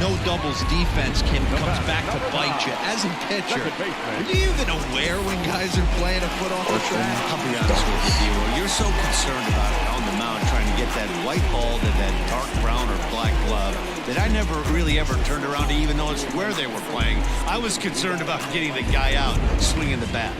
no doubles defense comes back to bite you. As a pitcher, are you even aware when guys are playing a foot off the track? I'll be honest with you, D-Roy. You're so concerned about it on the mound trying to get that white ball to that dark brown or black glove that I never really ever turned around to even notice where they were playing. I was concerned about getting the guy out swinging the bat.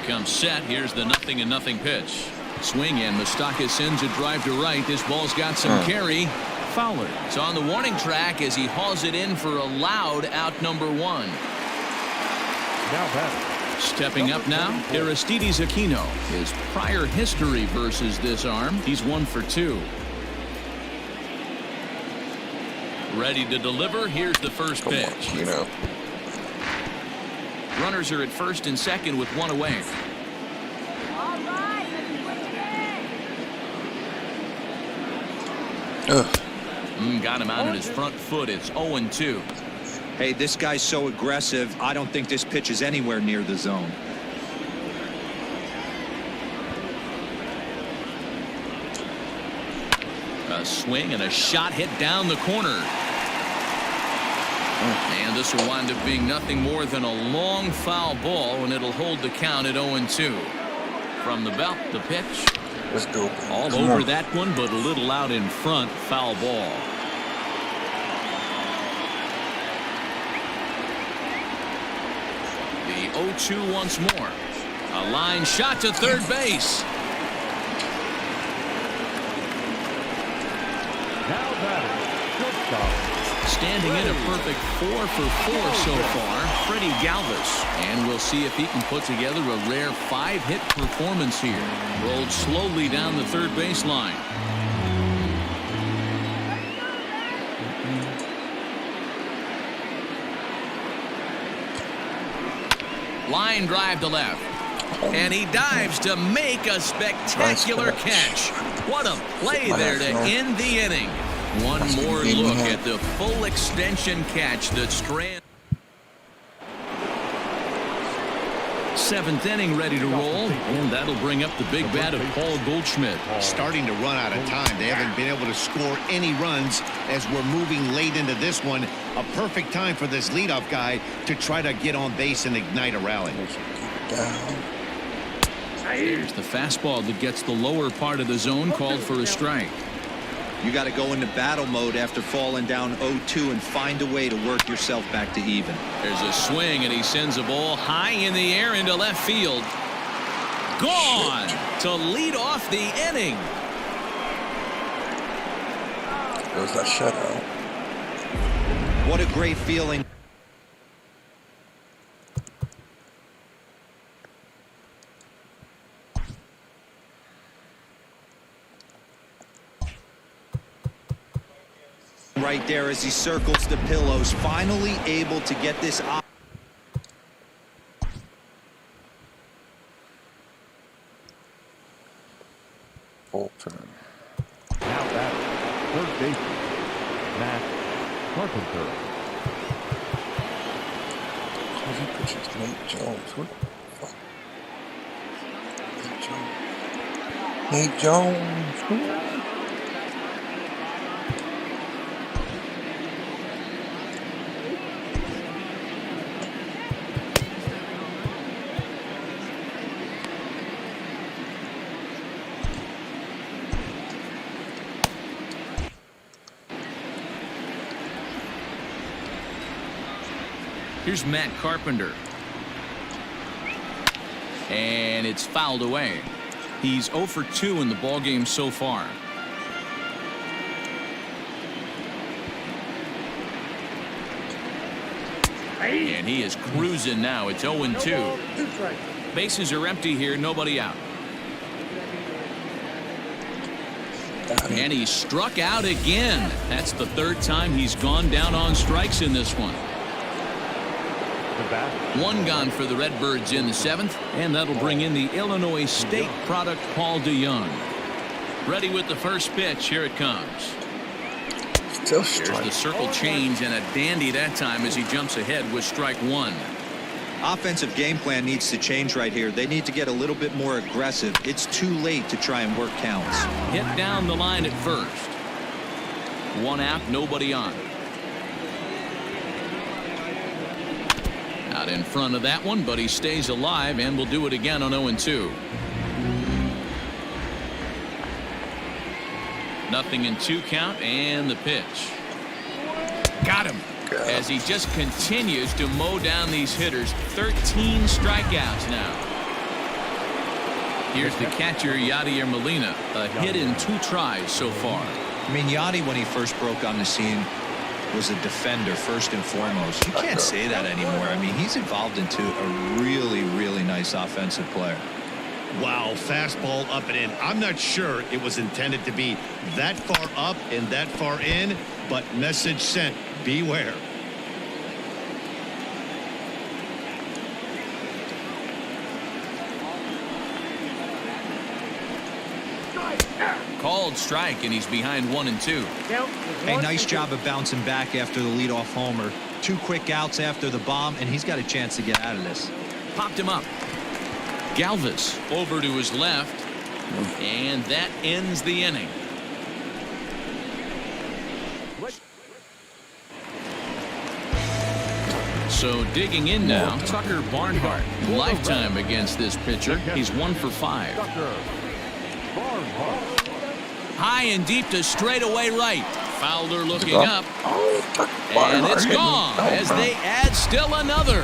Comes set. Here's the 0-0 pitch. Swing and Moustakas sends a drive to right. This ball's got some carry. Fowler is on the warning track as he hauls it in for a loud out number 1. Stepping up now, Aristides Aquino. His prior history versus this arm, he's 1 for 2. Ready to deliver. Here's the first pitch. You know. Runners are at first and second with 1 away. Got him out at his front foot. It's 0-2. Hey, this guy's so aggressive. I don't think this pitch is anywhere near the zone. A swing and a shot hit down the corner. And this will wind up being nothing more than a long foul ball, and it'll hold the count at 0-2. From the belt, the pitch. Let's go. All over that one, but a little out in front. Foul ball. The 0-2 once more. A line shot to third base. Now batting, shortstop. Standing in a perfect 4 for 4 so far, Freddie Galvis. And we'll see if he can put together a rare 5-hit performance here. Rolled slowly down the third baseline. Line drive to left. And he dives to make a spectacular catch. What a play there to end the inning. One more look at the full extension catch that Strand. 7th inning ready to roll, and that'll bring up the big bat of Paul Goldschmidt. Starting to run out of time. They haven't been able to score any runs as we're moving late into this one. A perfect time for this leadoff guy to try to get on base and ignite a rally. Here's the fastball that gets the lower part of the zone, called for a strike. You got to go into battle mode after falling down 0-2 and find a way to work yourself back to even. There's a swing, and he sends a ball high in the air into left field. Gone to lead off the inning. There's that shutout. What a great feeling. Right there as he circles the pillows, finally able to get this op. Bullpen. Now batting, third baseman, Matt Carpenter. Closing pitches, Nate Jones. What the fuck? Nate Jones. Here's Matt Carpenter. And it's fouled away. He's 0 for 2 in the ballgame so far. And he is cruising now. It's 0-2. Bases are empty here. Nobody out. And he struck out again. That's the 3rd time he's gone down on strikes in this one. One gone for the Redbirds in the 7th, and that'll bring in the Illinois State product Paul DeYoung. Ready with the first pitch. Here it comes. Still Here's the circle change, and a dandy that time as he jumps ahead with strike 1. Offensive game plan needs to change right here. They need to get a little bit more aggressive. It's too late to try and work counts. Hit down the line at first. One out, nobody on. Out in front of that one, but he stays alive and will do it again on 0-2. Nothing in 2 count, and the pitch. Got him. As he just continues to mow down these hitters. 13 strikeouts now. Here's the catcher, Yadier Molina. A hit in 2 tries so far. I mean, Yadi, when he first broke on the scene, was a defender first and foremost. You can't say that anymore. I mean, he's evolved into a really, really nice offensive player. Wow, fastball up and in. I'm not sure it was intended to be that far up and that far in, but message sent. Beware. Called strike, and he's behind 1-2. Hey, nice job of bouncing back after the leadoff homer. 2 quick outs after the bomb, and he's got a chance to get out of this. Popped him up. Galvis over to his left, and that ends the inning. So digging in now, Tucker Barnhart. Lifetime against this pitcher. He's 1 for 5. High and deep to straightaway right. Fowler looking up, and it's gone as they add still another.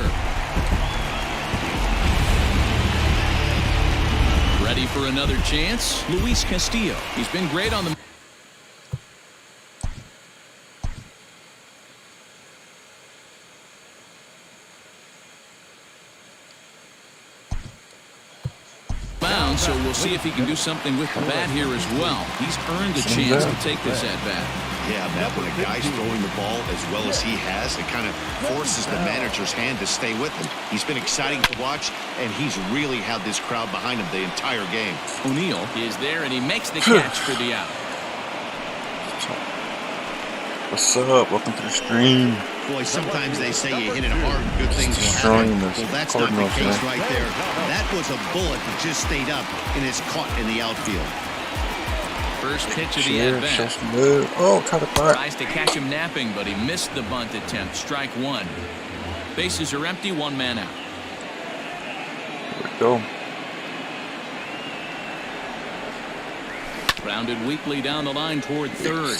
Ready for another chance? Luis Castillo. He's been great on the mound, so we'll see if he can do something with the bat here as well. He's earned a chance to take this at bat. Yeah, Matt, when a guy's throwing the ball as well as he has, it kind of forces the manager's hand to stay with him. He's been exciting to watch, and he's really had this crowd behind him the entire game. O'Neill is there, and he makes the catch for the out. What's up? Welcome to the stream. Boy, sometimes they say you hit it hard and good things will happen. Well, that's not the case right there. That was a bullet that just stayed up and is caught in the outfield. First pitch of the at-bat. Oh, try to bunt. Tries to catch him napping, but he missed the bunt attempt. Strike 1. Bases are empty, 1 man out. Here we go. Grounded weakly down the line toward third.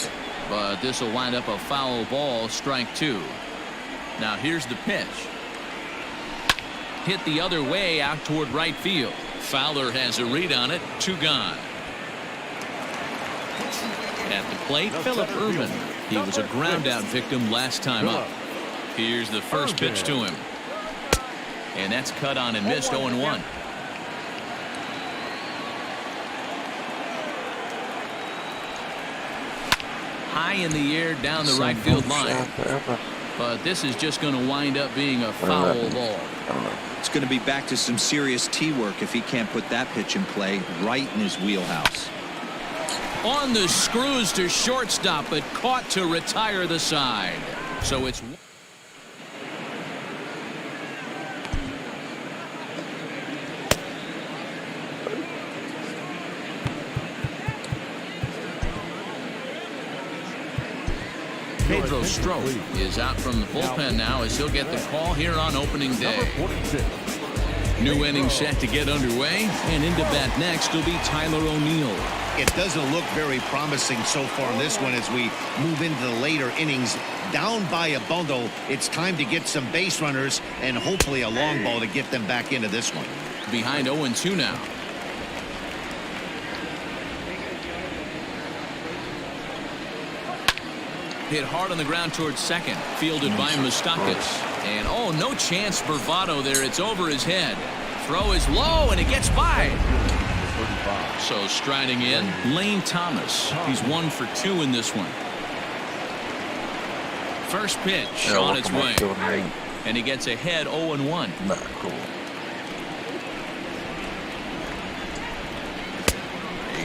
But this will wind up a foul ball. Strike 2. Now here's the pitch. Hit the other way out toward right field. Fowler has a read on it. 2 gone. At the plate, Phillip Ervin. He was a ground-out victim last time up. Here's the first pitch to him. And that's cut on and missed. 0-1. High in the air down the right field line. But this is just going to wind up being a foul ball. It's going to be back to some serious tee work if he can't put that pitch in play right in his wheelhouse. On the screws to shortstop, but caught to retire the side. So it's Pedro Strop is out from the bullpen now as he'll get the call here on opening day. New inning set to get underway, and into bat next will be Tyler O'Neill. It doesn't look very promising so far in this one as we move into the later innings. Down by a bundle, it's time to get some base runners and hopefully a long ball to get them back into this one. Behind 0-2 now. Hit hard on the ground towards second. Fielded by Moustakas. And oh, no chance bravado there. It's over his head. Throw is low and it gets by. So striding in, Lane Thomas. He's 1 for 2 in this one. First pitch on its way. And he gets ahead 0-1. Not cool.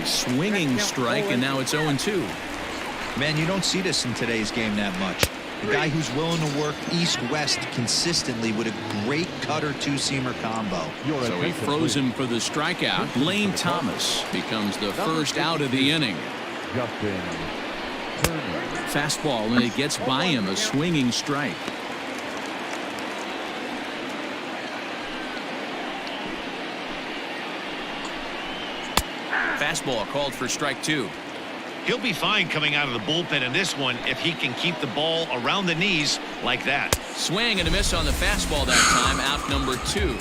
A swinging strike, and now it's 0-2. Man, you don't see this in today's game that much. A guy who's willing to work east-west consistently with a great cutter two-seamer combo. So he froze him for the strikeout. Lane Thomas becomes the first out of the inning. Justin Turner. Fastball, and it gets by him, a swinging strike. Fastball called for strike 2. He'll be fine coming out of the bullpen in this one if he can keep the ball around the knees like that. Swing and a miss on the fastball that time, out number 2.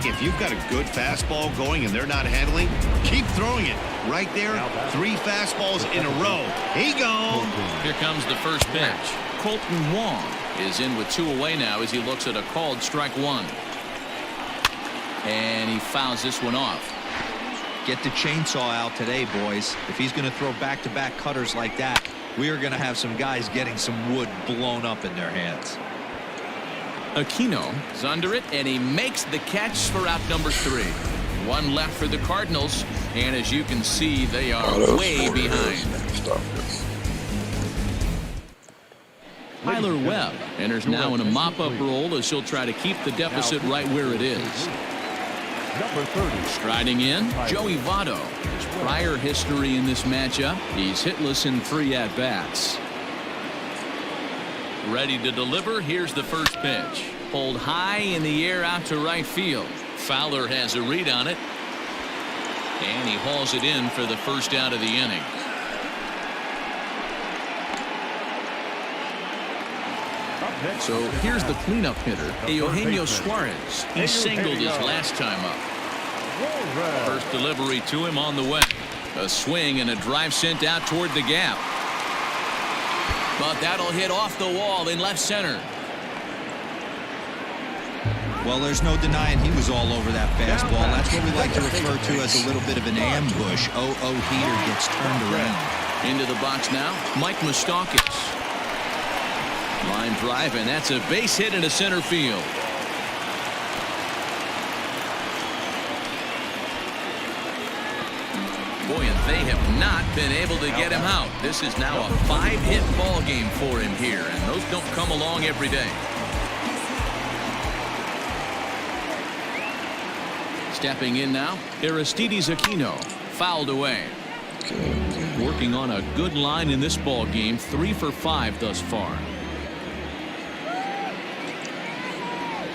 If you've got a good fastball going and they're not handling, keep throwing it. Right there, 3 fastballs in a row. He gone. Here comes the first pitch. Colton Wong is in with 2 away now as he looks at a called strike 1. And he fouls this one off. Get the chainsaw out today, boys. If he's going to throw back-to-back cutters like that, we are going to have some guys getting some wood blown up in their hands. Aquino is under it, and he makes the catch for out number 3. 1 left for the Cardinals, and as you can see, they are way behind. Stop this. Tyler Webb enters now in a mop-up role as he'll try to keep the deficit right where it is. Number 30. Striding in, Joey Votto. His prior history in this matchup, he's hitless in 3 at-bats. Ready to deliver, here's the first pitch. Pulled high in the air out to right field. Fowler has a read on it. And he hauls it in for the first out of the inning. So here's the cleanup hitter, Eugenio Suarez. He singled his last time up. First delivery to him on the way. A swing and a drive sent out toward the gap. But that'll hit off the wall in left center. Well, there's no denying he was all over that fastball. That's what we like to refer to as a little bit of an ambush. Heater gets turned around. Into the box now, Mike Moustakas. Line drive, and that's a base hit into center field. Boy, and they have not been able to get him out. This is now a 5-hit ball game for him here, and those don't come along every day. Stepping in now, Aristides Aquino, fouled away. Working on a good line in this ball game, 3 for 5 thus far.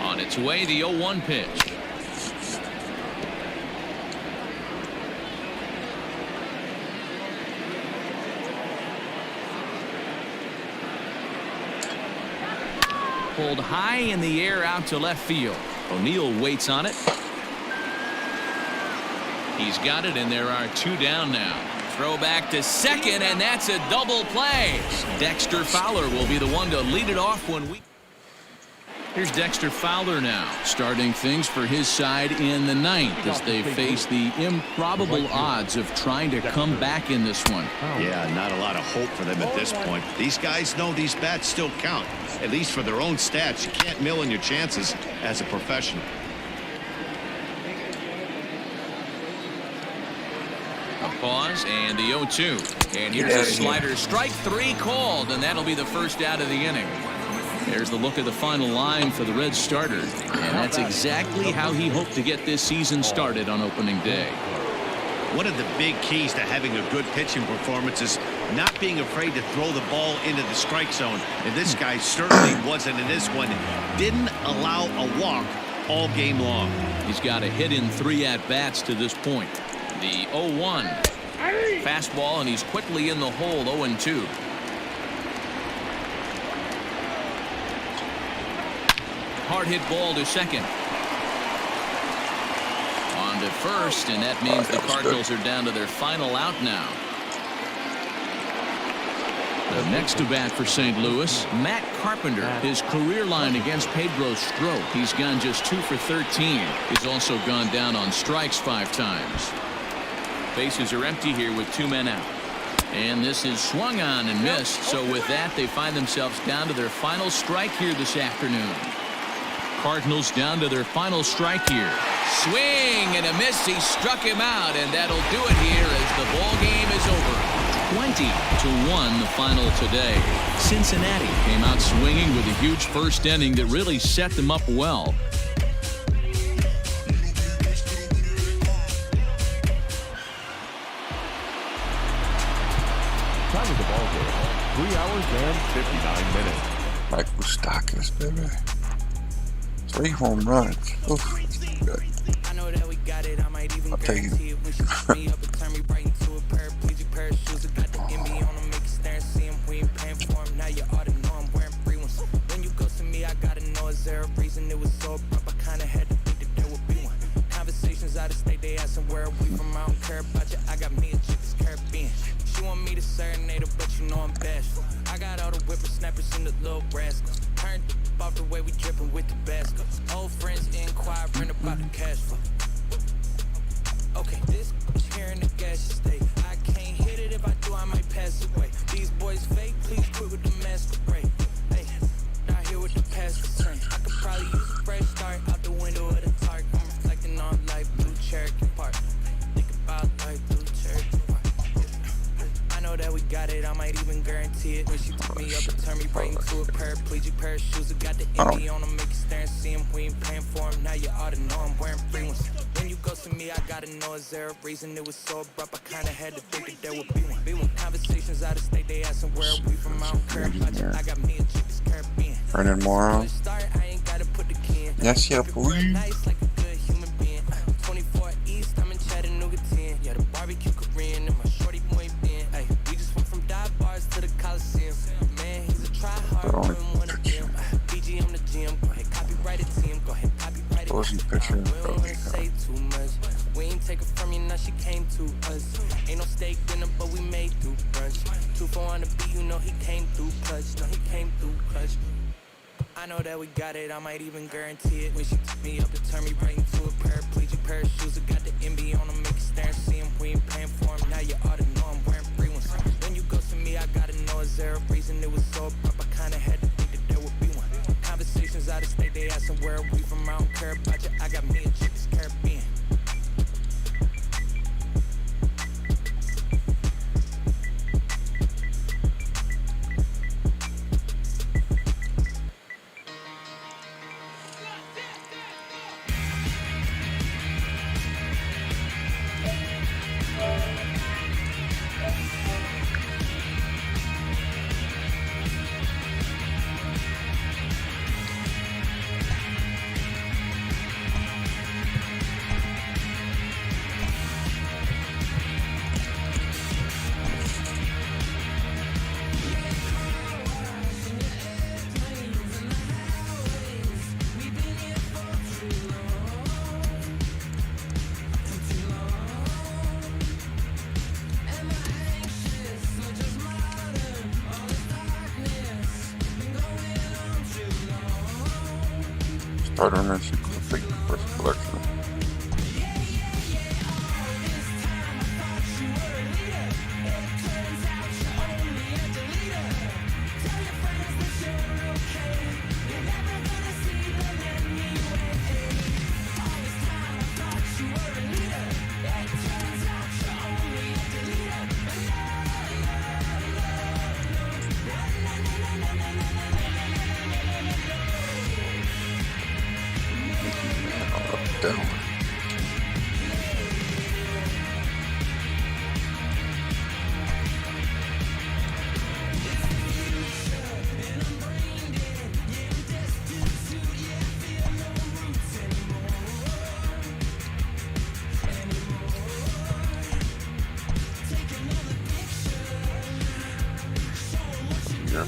On its way, the 0-1 pitch. Pulled high in the air out to left field. O'Neill waits on it. He's got it, and there are 2 down now. Throw back to second, and that's a double play. Dexter Fowler will be the one to lead it off when we... Here's Dexter Fowler now, starting things for his side in the 9th as they face the improbable odds of trying to come back in this one. Yeah, not a lot of hope for them at this point. These guys know these bats still count, at least for their own stats. You can't mill in your chances as a professional. A pause and the 0-2. And here's a slider. Strike 3 called, and that'll be the first out of the inning. There's the look of the final line for the Reds starter. And that's exactly how he hoped to get this season started on opening day. One of the big keys to having a good pitching performance is not being afraid to throw the ball into the strike zone. And this guy certainly wasn't in this one. Didn't allow a walk all game long. He's got a hit in 3 at-bats to this point. The 0-1. Fastball, and he's quickly in the hole, 0-2. Hard hit ball to second. On to first, and that means the Cardinals are down to their final out now. The next to bat for St. Louis, Matt Carpenter. His career line against Pedro Strop. He's gone just 2 for 13. He's also gone down on strikes 5 times. Bases are empty here with 2 men out. And this is swung on and missed. So with that, they find themselves down to their final strike here this afternoon. Cardinals down to their final strike here. Swing and a miss. He struck him out, and that'll do it here as the ball game is over. 20-1 the final today. Cincinnati came out swinging with a huge first inning that really set them up well. Time of the ball game, 3 hours and 59 minutes. Mike Moustakas, baby. 3 home runs. Oof, that's good. I know that we got it, I might even I'll take guarantee it. When she pick me up and turn me right into a paraplegic pair of shoes. I got the MB on them, make you stare and see them. We ain't paying for them, now you ought to know I'm wearing free ones. When you go to me, I gotta know, is there a reason it was so abrupt? I kinda had to think that there would be one. Conversations out of state, they asking where are we from, I don't care about you. I got me a chick that's Caribbean. She want me to serenade her, but you know I'm bashful. I got all the whippersnappers and the little rascals. Turned off the way we drippin' with the basket. Old friends inquiring about the cash flow. Okay, this bitch here in the gas station. I can't hit it, if I do, I might pass away. These boys fake, please quit with the masquerade. Hey, not here with the past the same. I could probably use a fresh start out the window of the Target. I'm reflecting on life, blue Cherokee Park. Think about life, blue Cherokee Park. I know that we got it, I might even guarantee it. When she pick me up and turn me right into a paraplegic pair of shoes. I got the MD on them, make you stare and see them. We ain't paying for them, now you ought to know I'm wearing free ones. When you go to me, I gotta know, is there a reason it was so abrupt? I kinda had to think that there would be one. Conversations out of state, they asking where are we from, I don't care about you. I got me a chick that's Caribbean. Brennan Morrow. Yes, yeah, boy. Nice like a good human being. 24 East, I'm in Chattanooga 10. Yeah, the barbecue Korean and my shorty boy Ben. Ay, we just went from dive bars to the Coliseum. Man, he's a try-hard one of them. PG on the gym, go ahead, copyright it to him. Go ahead, copyright it. Wasn't picture. We don't wanna say too much. We ain't take it from you, now she came to us. Ain't no steak dinner, but we made through brunch. 2-4 on the beat, you know he came through clutch. No, he came through clutch. I know that we got it, I might even guarantee it. When she took me up and turned me right into a paraplegic pair of shoes. I got the MB on them, make you stare and see them. We ain't paying for them, now you ought to know I'm wearing free ones. When you go to me, I gotta know, is there a reason it was so abrupt? I kinda had to think that there would be one. Conversations out of state, they asking where are we from, I don't care about you. I got me a chick that's Caribbean. Start on this, complete the first collection. Down. Yeah.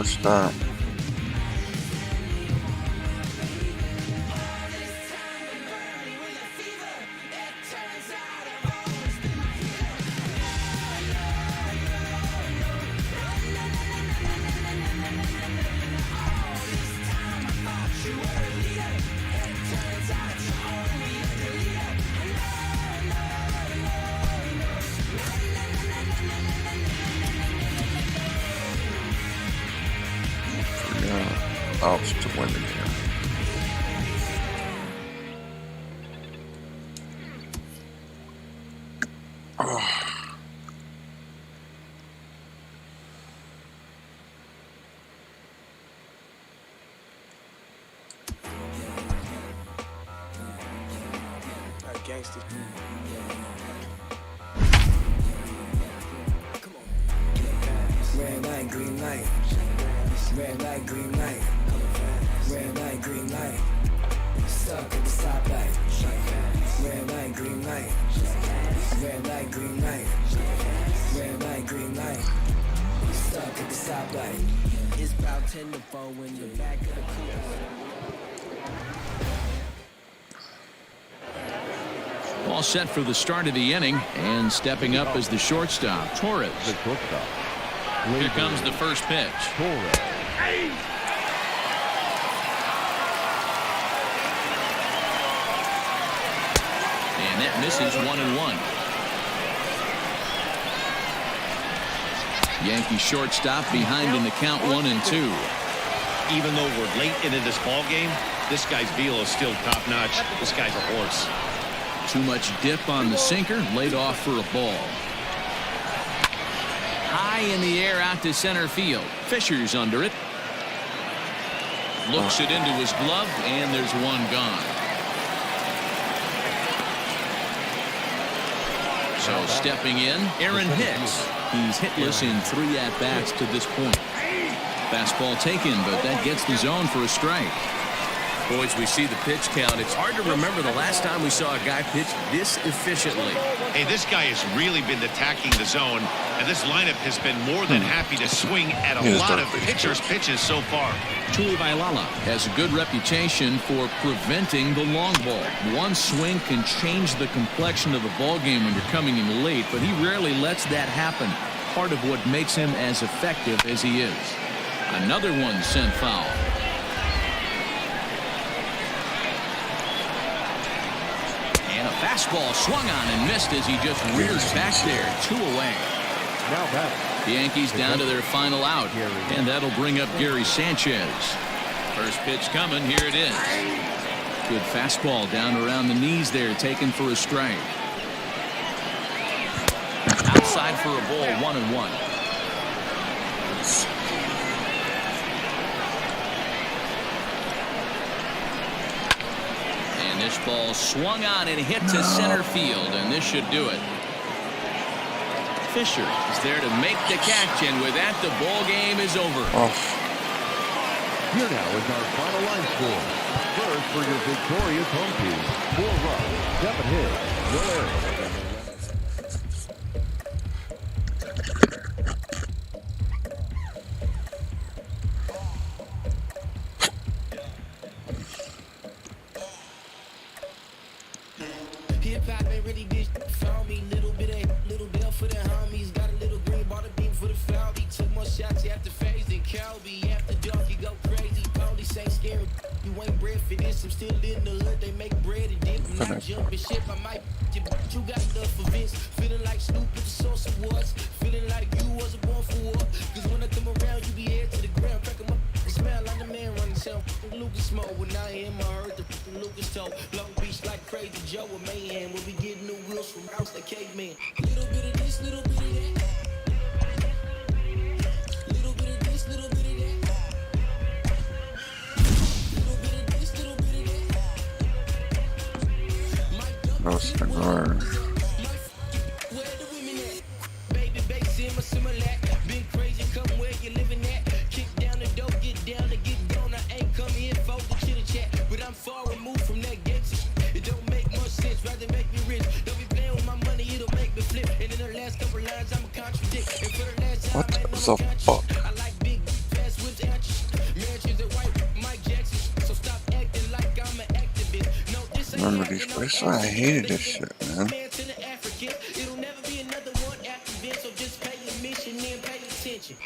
First down. Outs to win the game. Gangsters. Come on. Red light, green light. Red light, green light. Red light, green light. Stuck at the stoplight. Red light, green light. Red light, green light. Red light, green light. Stuck at the stoplight. It's about 10 to 4 when you're back of the All set for the start of the inning, and stepping up as the shortstop, Torres. The shortstop. Here comes the first pitch. Torres. And that misses 1-1. Yankee shortstop behind in the count 1-2. Even though we're late into this ball game, this guy's velo is still top notch. This guy's a horse. Too much dip on the sinker, laid off for a ball. High in the air out to center field. Fisher's under it. Looks it into his glove, and there's one gone. So stepping in, Aaron Hicks. He's hitless in 3 at-bats to this point. Fastball taken, but that gets the zone for a strike. Boys, we see the pitch count. It's hard to remember the last time we saw a guy pitch this efficiently. Hey, this guy has really been attacking the zone, and this lineup has been more than happy to swing at a lot of pitchers' pitches so far. Tuivailala has a good reputation for preventing the long ball. One swing can change the complexion of the ball game when you're coming in late, but he rarely lets that happen. Part of what makes him as effective as he is. Another one sent foul. And a fastball swung on and missed as he just rears back there. 2 away. Now back. The Yankees down to their final out, and that'll bring up Gary Sanchez. First pitch coming. Here it is. Good fastball down around the knees there, taken for a strike. Outside for a ball, 1-1. And this ball swung on and hit to center field, and this should do it. Fisher is there to make the catch, and with that, the ball game is over. Here now is our final line score. First for your victorious home team, 4 runs, 7 hits, no errors. Hip hop ain't really bitch found me. Little bell for the homies. Got a little green ball to beam for the foul. He took more shots after phase than Calby. After dark, you go crazy. Police ain't scary. You ain't bred for this. I'm still in the hood. They make bread and dip. I'm not jumping ship. I might you, but you got enough for Vince. Feeling like Snoop with the source of wars. Feeling like you wasn't born for war. Cause when I come around, you be head to the ground. Crack 'em up. Smell like the man running town. Lucas smoke when I am. I heard the Lucas told. Long Beach like Crazy Joe with Mayhem. We'll be getting new wheels from House the Caveman. Little bit of this, little bit of that. Little bit of this, little bit of that. Little bit of this, little bit of that. No cigar. Where the women at? Baby, bass in my similar. Been crazy, come where you living at. Kick down the door, get down to get gone. I ain't come here for the chit chat, but I'm far removed from that gangsta. It don't make much sense, rather make me rich. Don't be playing with my money, it'll make me flip. And in the last couple lines, I'm a contradict. And for the last time, What I ain't the no fuck? I like big, fast whips. That's why I hated this shit, man. It'll never be another one after this, so just pay your mission and pay attention.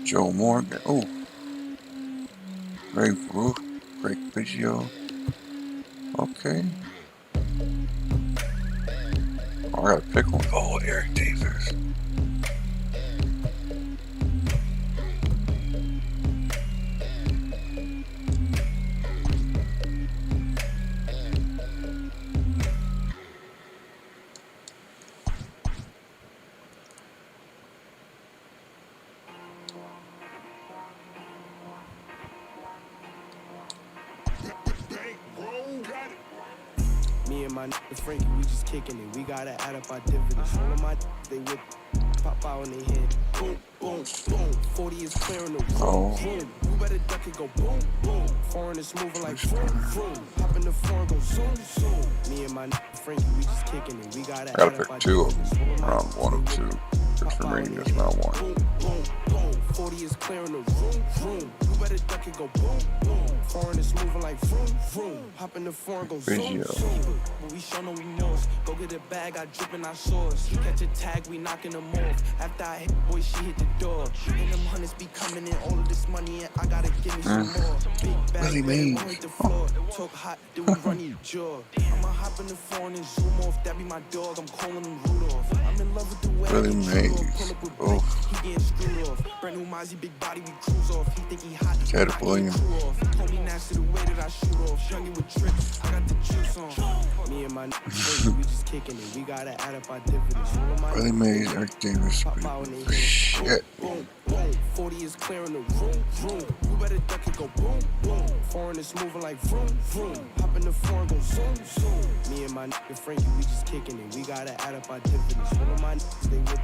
Joe Morgan. Oh. Ray Rook. Great Biggio. Okay. Oh, I gotta pick one. Oh, Eric Davis. Me and my nigga Frankie, we just kicking it. We gotta add up our dividends. All of my they whip, pop out in their head. Boom, boom, boom. 40 is clearing the room. Boom. You better duck it, go boom, boom. Foreign is moving like vroom, vroom. Hop in the foreign, go zoom, zoom. Me and my nigga Frankie, we just kicking it. We gotta I gotta pick two of them. Round one or two. It's for me, just not one. Boom, boom, boom. 40 is clearing the room, room. You better duck it, go boom, boom. Foreign is moving like vroom, vroom. Hop in the foreign, go zoom, zoom. But we show no we knows. Go get a bag, I drip in our sauce. Catch a tag, we knocking them off. After I hit boy, she hit the door. And them hunters be coming in, all of this money, and I gotta give me some more. Big bag, Really mean. hit the floor. Talk hot, then we run your jaw. I'ma hop in the foreign and zoom off. That be my dog, I'm calling him Rudolph. I'm in love with the way Really mean. Oh. he getting screwed off. Brand new Mozzie, big body, we cruise off. He think he hot, Ted Williams. Homie nasty the way that I shoot off. Youngin' with tricks, I got the juice on. Me and my niggas, we just kicking it. We gotta add up our dividends. Really made Eric Davis. Shit. Boom, boom. 40 is clearing the room, room. You better duck it, go boom, boom. Foreign is moving like vroom, vroom. Hop in the foreign, go zoom, zoom. Me and my nigga Frankie, we just kicking it. We gotta add up our dividends. One of my niggas, they whip,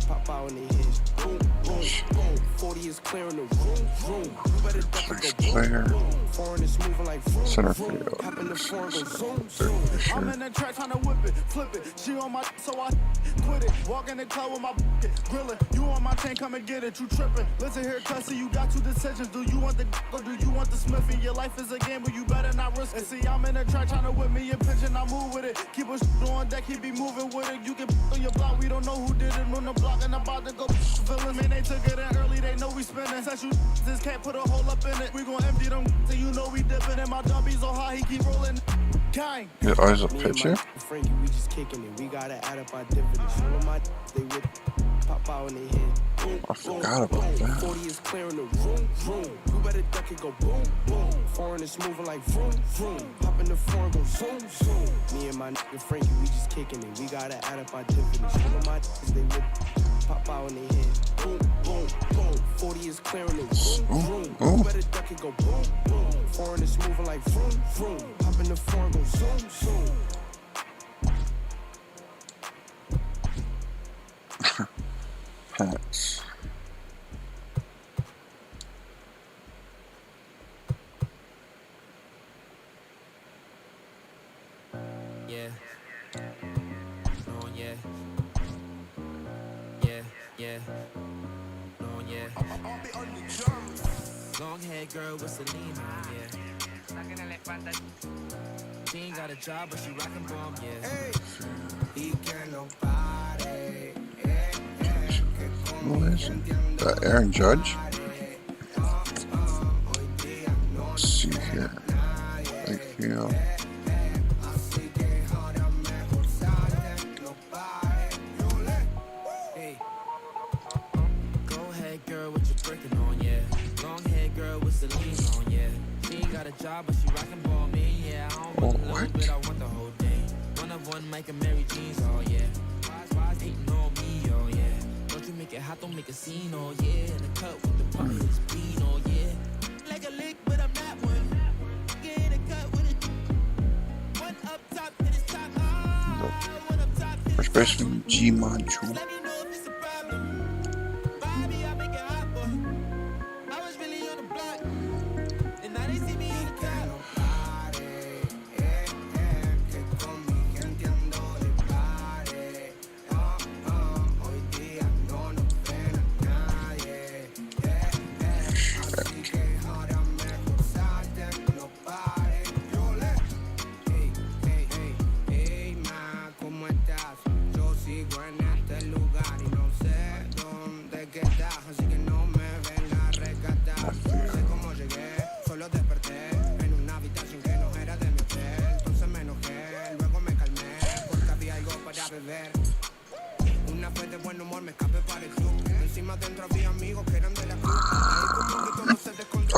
pop out in their heads. Boom, boom, boom. 40 is clearing the room, room. You better duck it, go boom, boom. Foreign is moving like vroom, Center vroom. field. Hop in the foreign, go zoom, zoom. I'm in the track trying to whip it, flip it. She on my so I quit it. Walk in the club with my grilling. You on my chain, come and get it. You tripping. Listen here, cussy, you got two decisions. Do you want the or do you want the Smithy? Your life is a game, but you better not risk it. And see, I'm in the track trying to whip me a pitch and I move with it. Keep us on deck, he be moving with it. You can on your block, we don't know who did it on the block and about to go villain. Man, they took it in early, they know we spinning. Since you this can't put a hole up in it. We gon' empty them, so you know we dipping. And my dummies so high, he keep rolling. Gang. Your eyes a pitcher? Frankie, we just kicking it. We gotta add up our dividends. All of my they whip, pop out in their head. Boom, I forgot about that. 40 is clearing the room, room. You better duck it, go boom, boom. Foreign is moving like vroom, vroom. Hop in the foreign, go zoom, zoom. Me and my nigga Frankie, we just kicking it. We gotta add up our dividends. All of my they whip, pop out in their head. Boom, boom, boom. 40 is clearing the room, room. You better duck it, go boom, boom. Foreign is moving like vroom, vroom. Hop in the foreign, go zoom, zoom. Hats. Yeah. Oh, yeah. Yeah, yeah. Oh, yeah. Long haired girl with Celine on, yeah. She ain't got a job, but she rockin' bomb, yeah. Hey. He can nobody. Who is it? Aaron Judge? Let's see here. Mayfield. Hey. Go ahead, girl, what you breaking on, yeah. Long haired girl with Celine on, yeah. She ain't got a job, but she rockin' ball, man, yeah. I don't want a little bit, I want the whole thing. One of one, Mike and Mary Jeans, oh yeah. Why hating on me, oh yeah. Don't you make it hot, don't make a scene, oh yeah. In the cut with the pump, it's bean, oh yeah. Like a lick, but I'm not one. Yeah, So, especially G Manchu.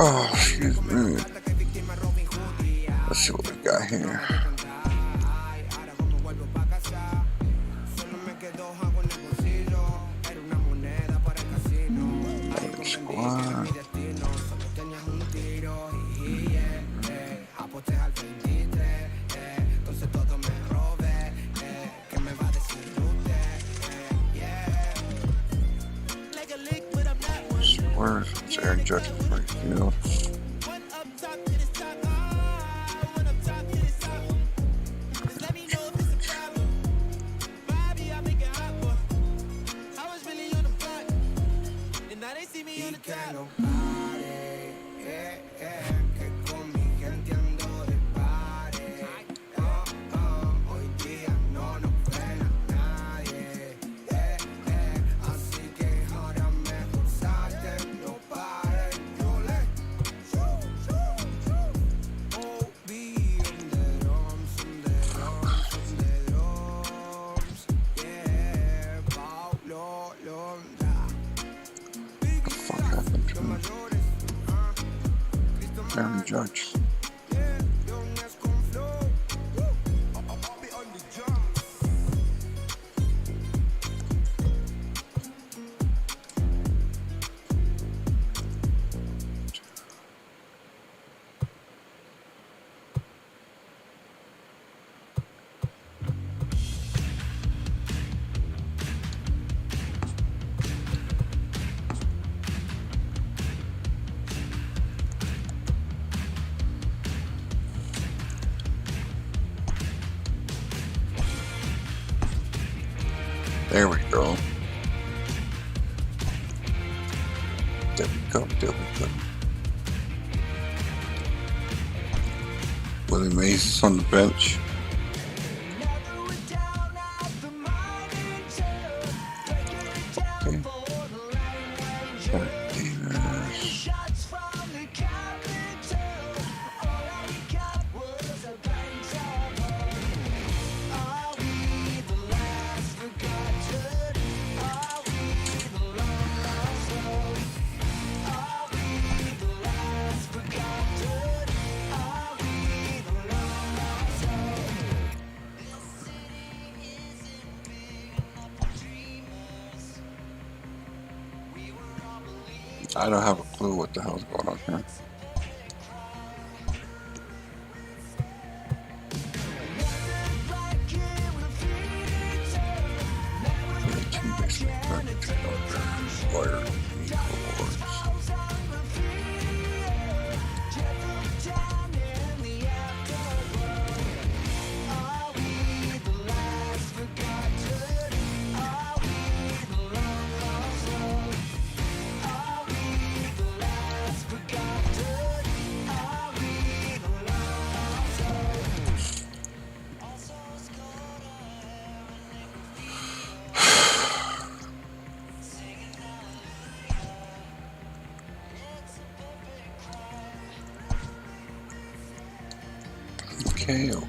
Oh, excuse me. Let's see what we got here. Squad. Where's Aaron Judge for Field? Aaron Judge. There we go. There we go. There we go. Willie Mays is on the bench. Okay. Davis. I don't have a clue what the hell's going on here. Okay.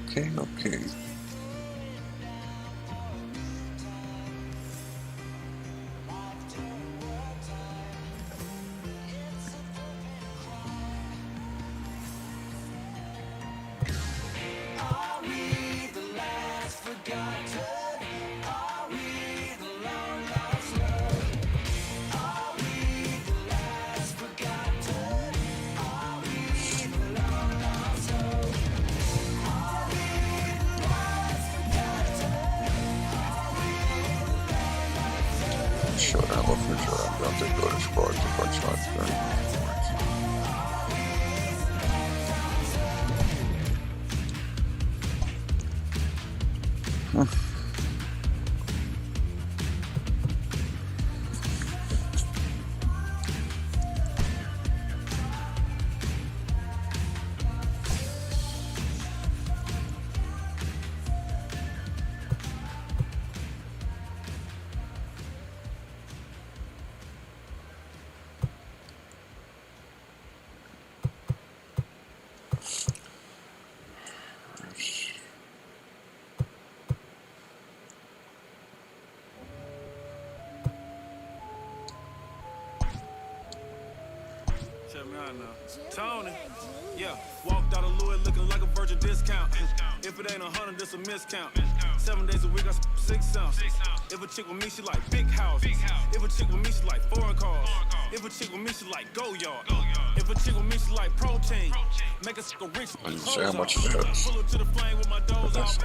official. I'm going to go as far as the punchline. Check me out now. Tony, yeah, walked out of Louis looking like a virgin discount. If it ain't 100, this a miscount. 7 days a week, I 6 ounce. If a chick with me, she like big house. If a chick with me, she like foreign cars. If a chick with me, she like go yard. If a chick with me, she like protein. Make a sick rich. I didn't say how much it is. Pull her to the flame with my doze off.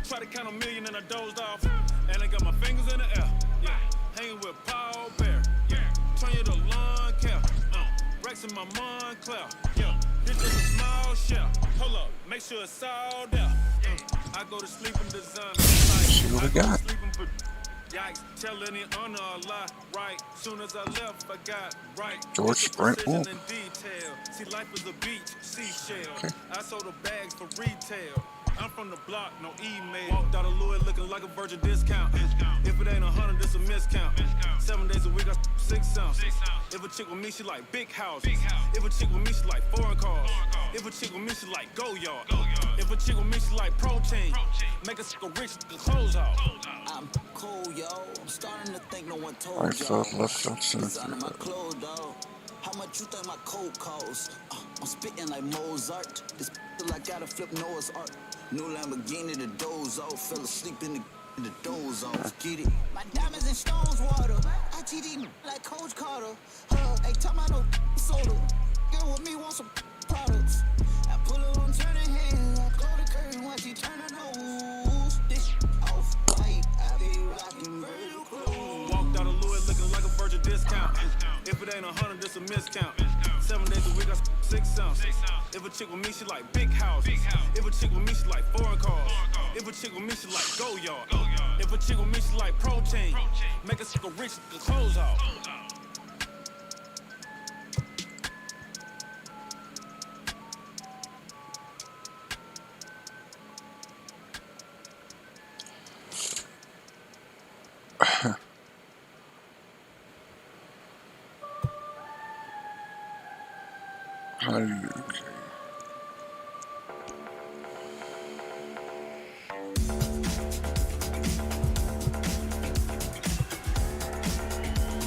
Try to count a million and I dozed off. And I got my fingers in the air. Yeah, hanging with Paul Bear. Yeah, turn you to lawn care. Rex in my Montclair. Yeah, this is a small shell. Hold up, make sure it's all there. I go to sleep in design. See what we got. Yikes, tell any honor a lie. Right, soon as I left, I got right. George Sprint Wolf. See, life is a beach, seashell. Okay. I sold the bags for retail. I'm from the block, no email. Walked out of Louis looking like a virgin discount. If it ain't 100, this a miscount. 7 days a week, I 6 ounce. If a chick with me, she like big house. If a chick with me, she like foreign cars. If a chick with me, she like go yard. If a chick with me, she like protein. Make a sick rich, the clothes off. I'm cool, yo. I'm starting to think no one told Alright, so y'all. let's see. Designing my clothes, dog. How much you think my coat costs? I'm spitting like Mozart. This like gotta flip Noah's Ark. New Lamborghini, the doze off. Fell asleep in the doze off. Get it? My diamonds and stones water. I TD like Coach Carter. Hey, tell my no soda. Girl with me want some products. I pull it on turning head. I close the curtain once she turn her nose. This off white. I be rocking Virgil clothes. Walked out of Louis looking like a virgin discount. If it ain't 100, this a miscount. 7 days a week, I 6 ounce. If a chick with me, she like big house. If a chick with me, she like foreign cars. If a chick with me, she like go yard. If a chick with me, she like protein. Make a sick rich, the clothes off. How do you?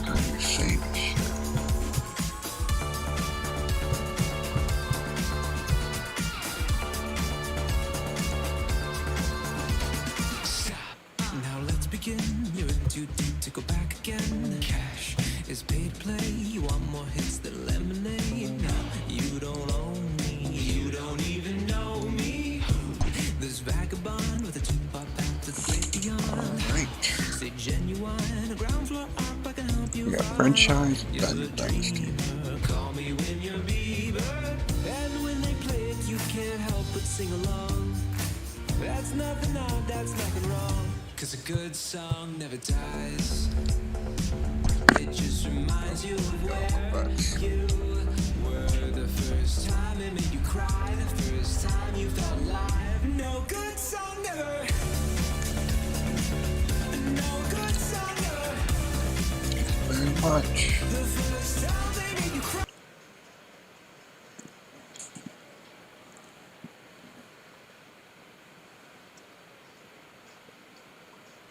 How do you say this shit? Now let's begin. You're in too deep to go back again. Cash is paid play. You want more hits than lemonade. Now you don't own me. You don't even know me. This vagabond with a two-part path to the great beyond. Alright. Say genuine. The grounds were up. I can help you. We got find. franchise You're a dynasty. dreamer. Call me when you're Bieber. And when they play it, you can't help but sing along. That's nothing out, that's nothing wrong. Cause a good song never dies. It just reminds you of where you were the first time it made you cry. The first time you felt alive. No good song never. No good song never. Very much.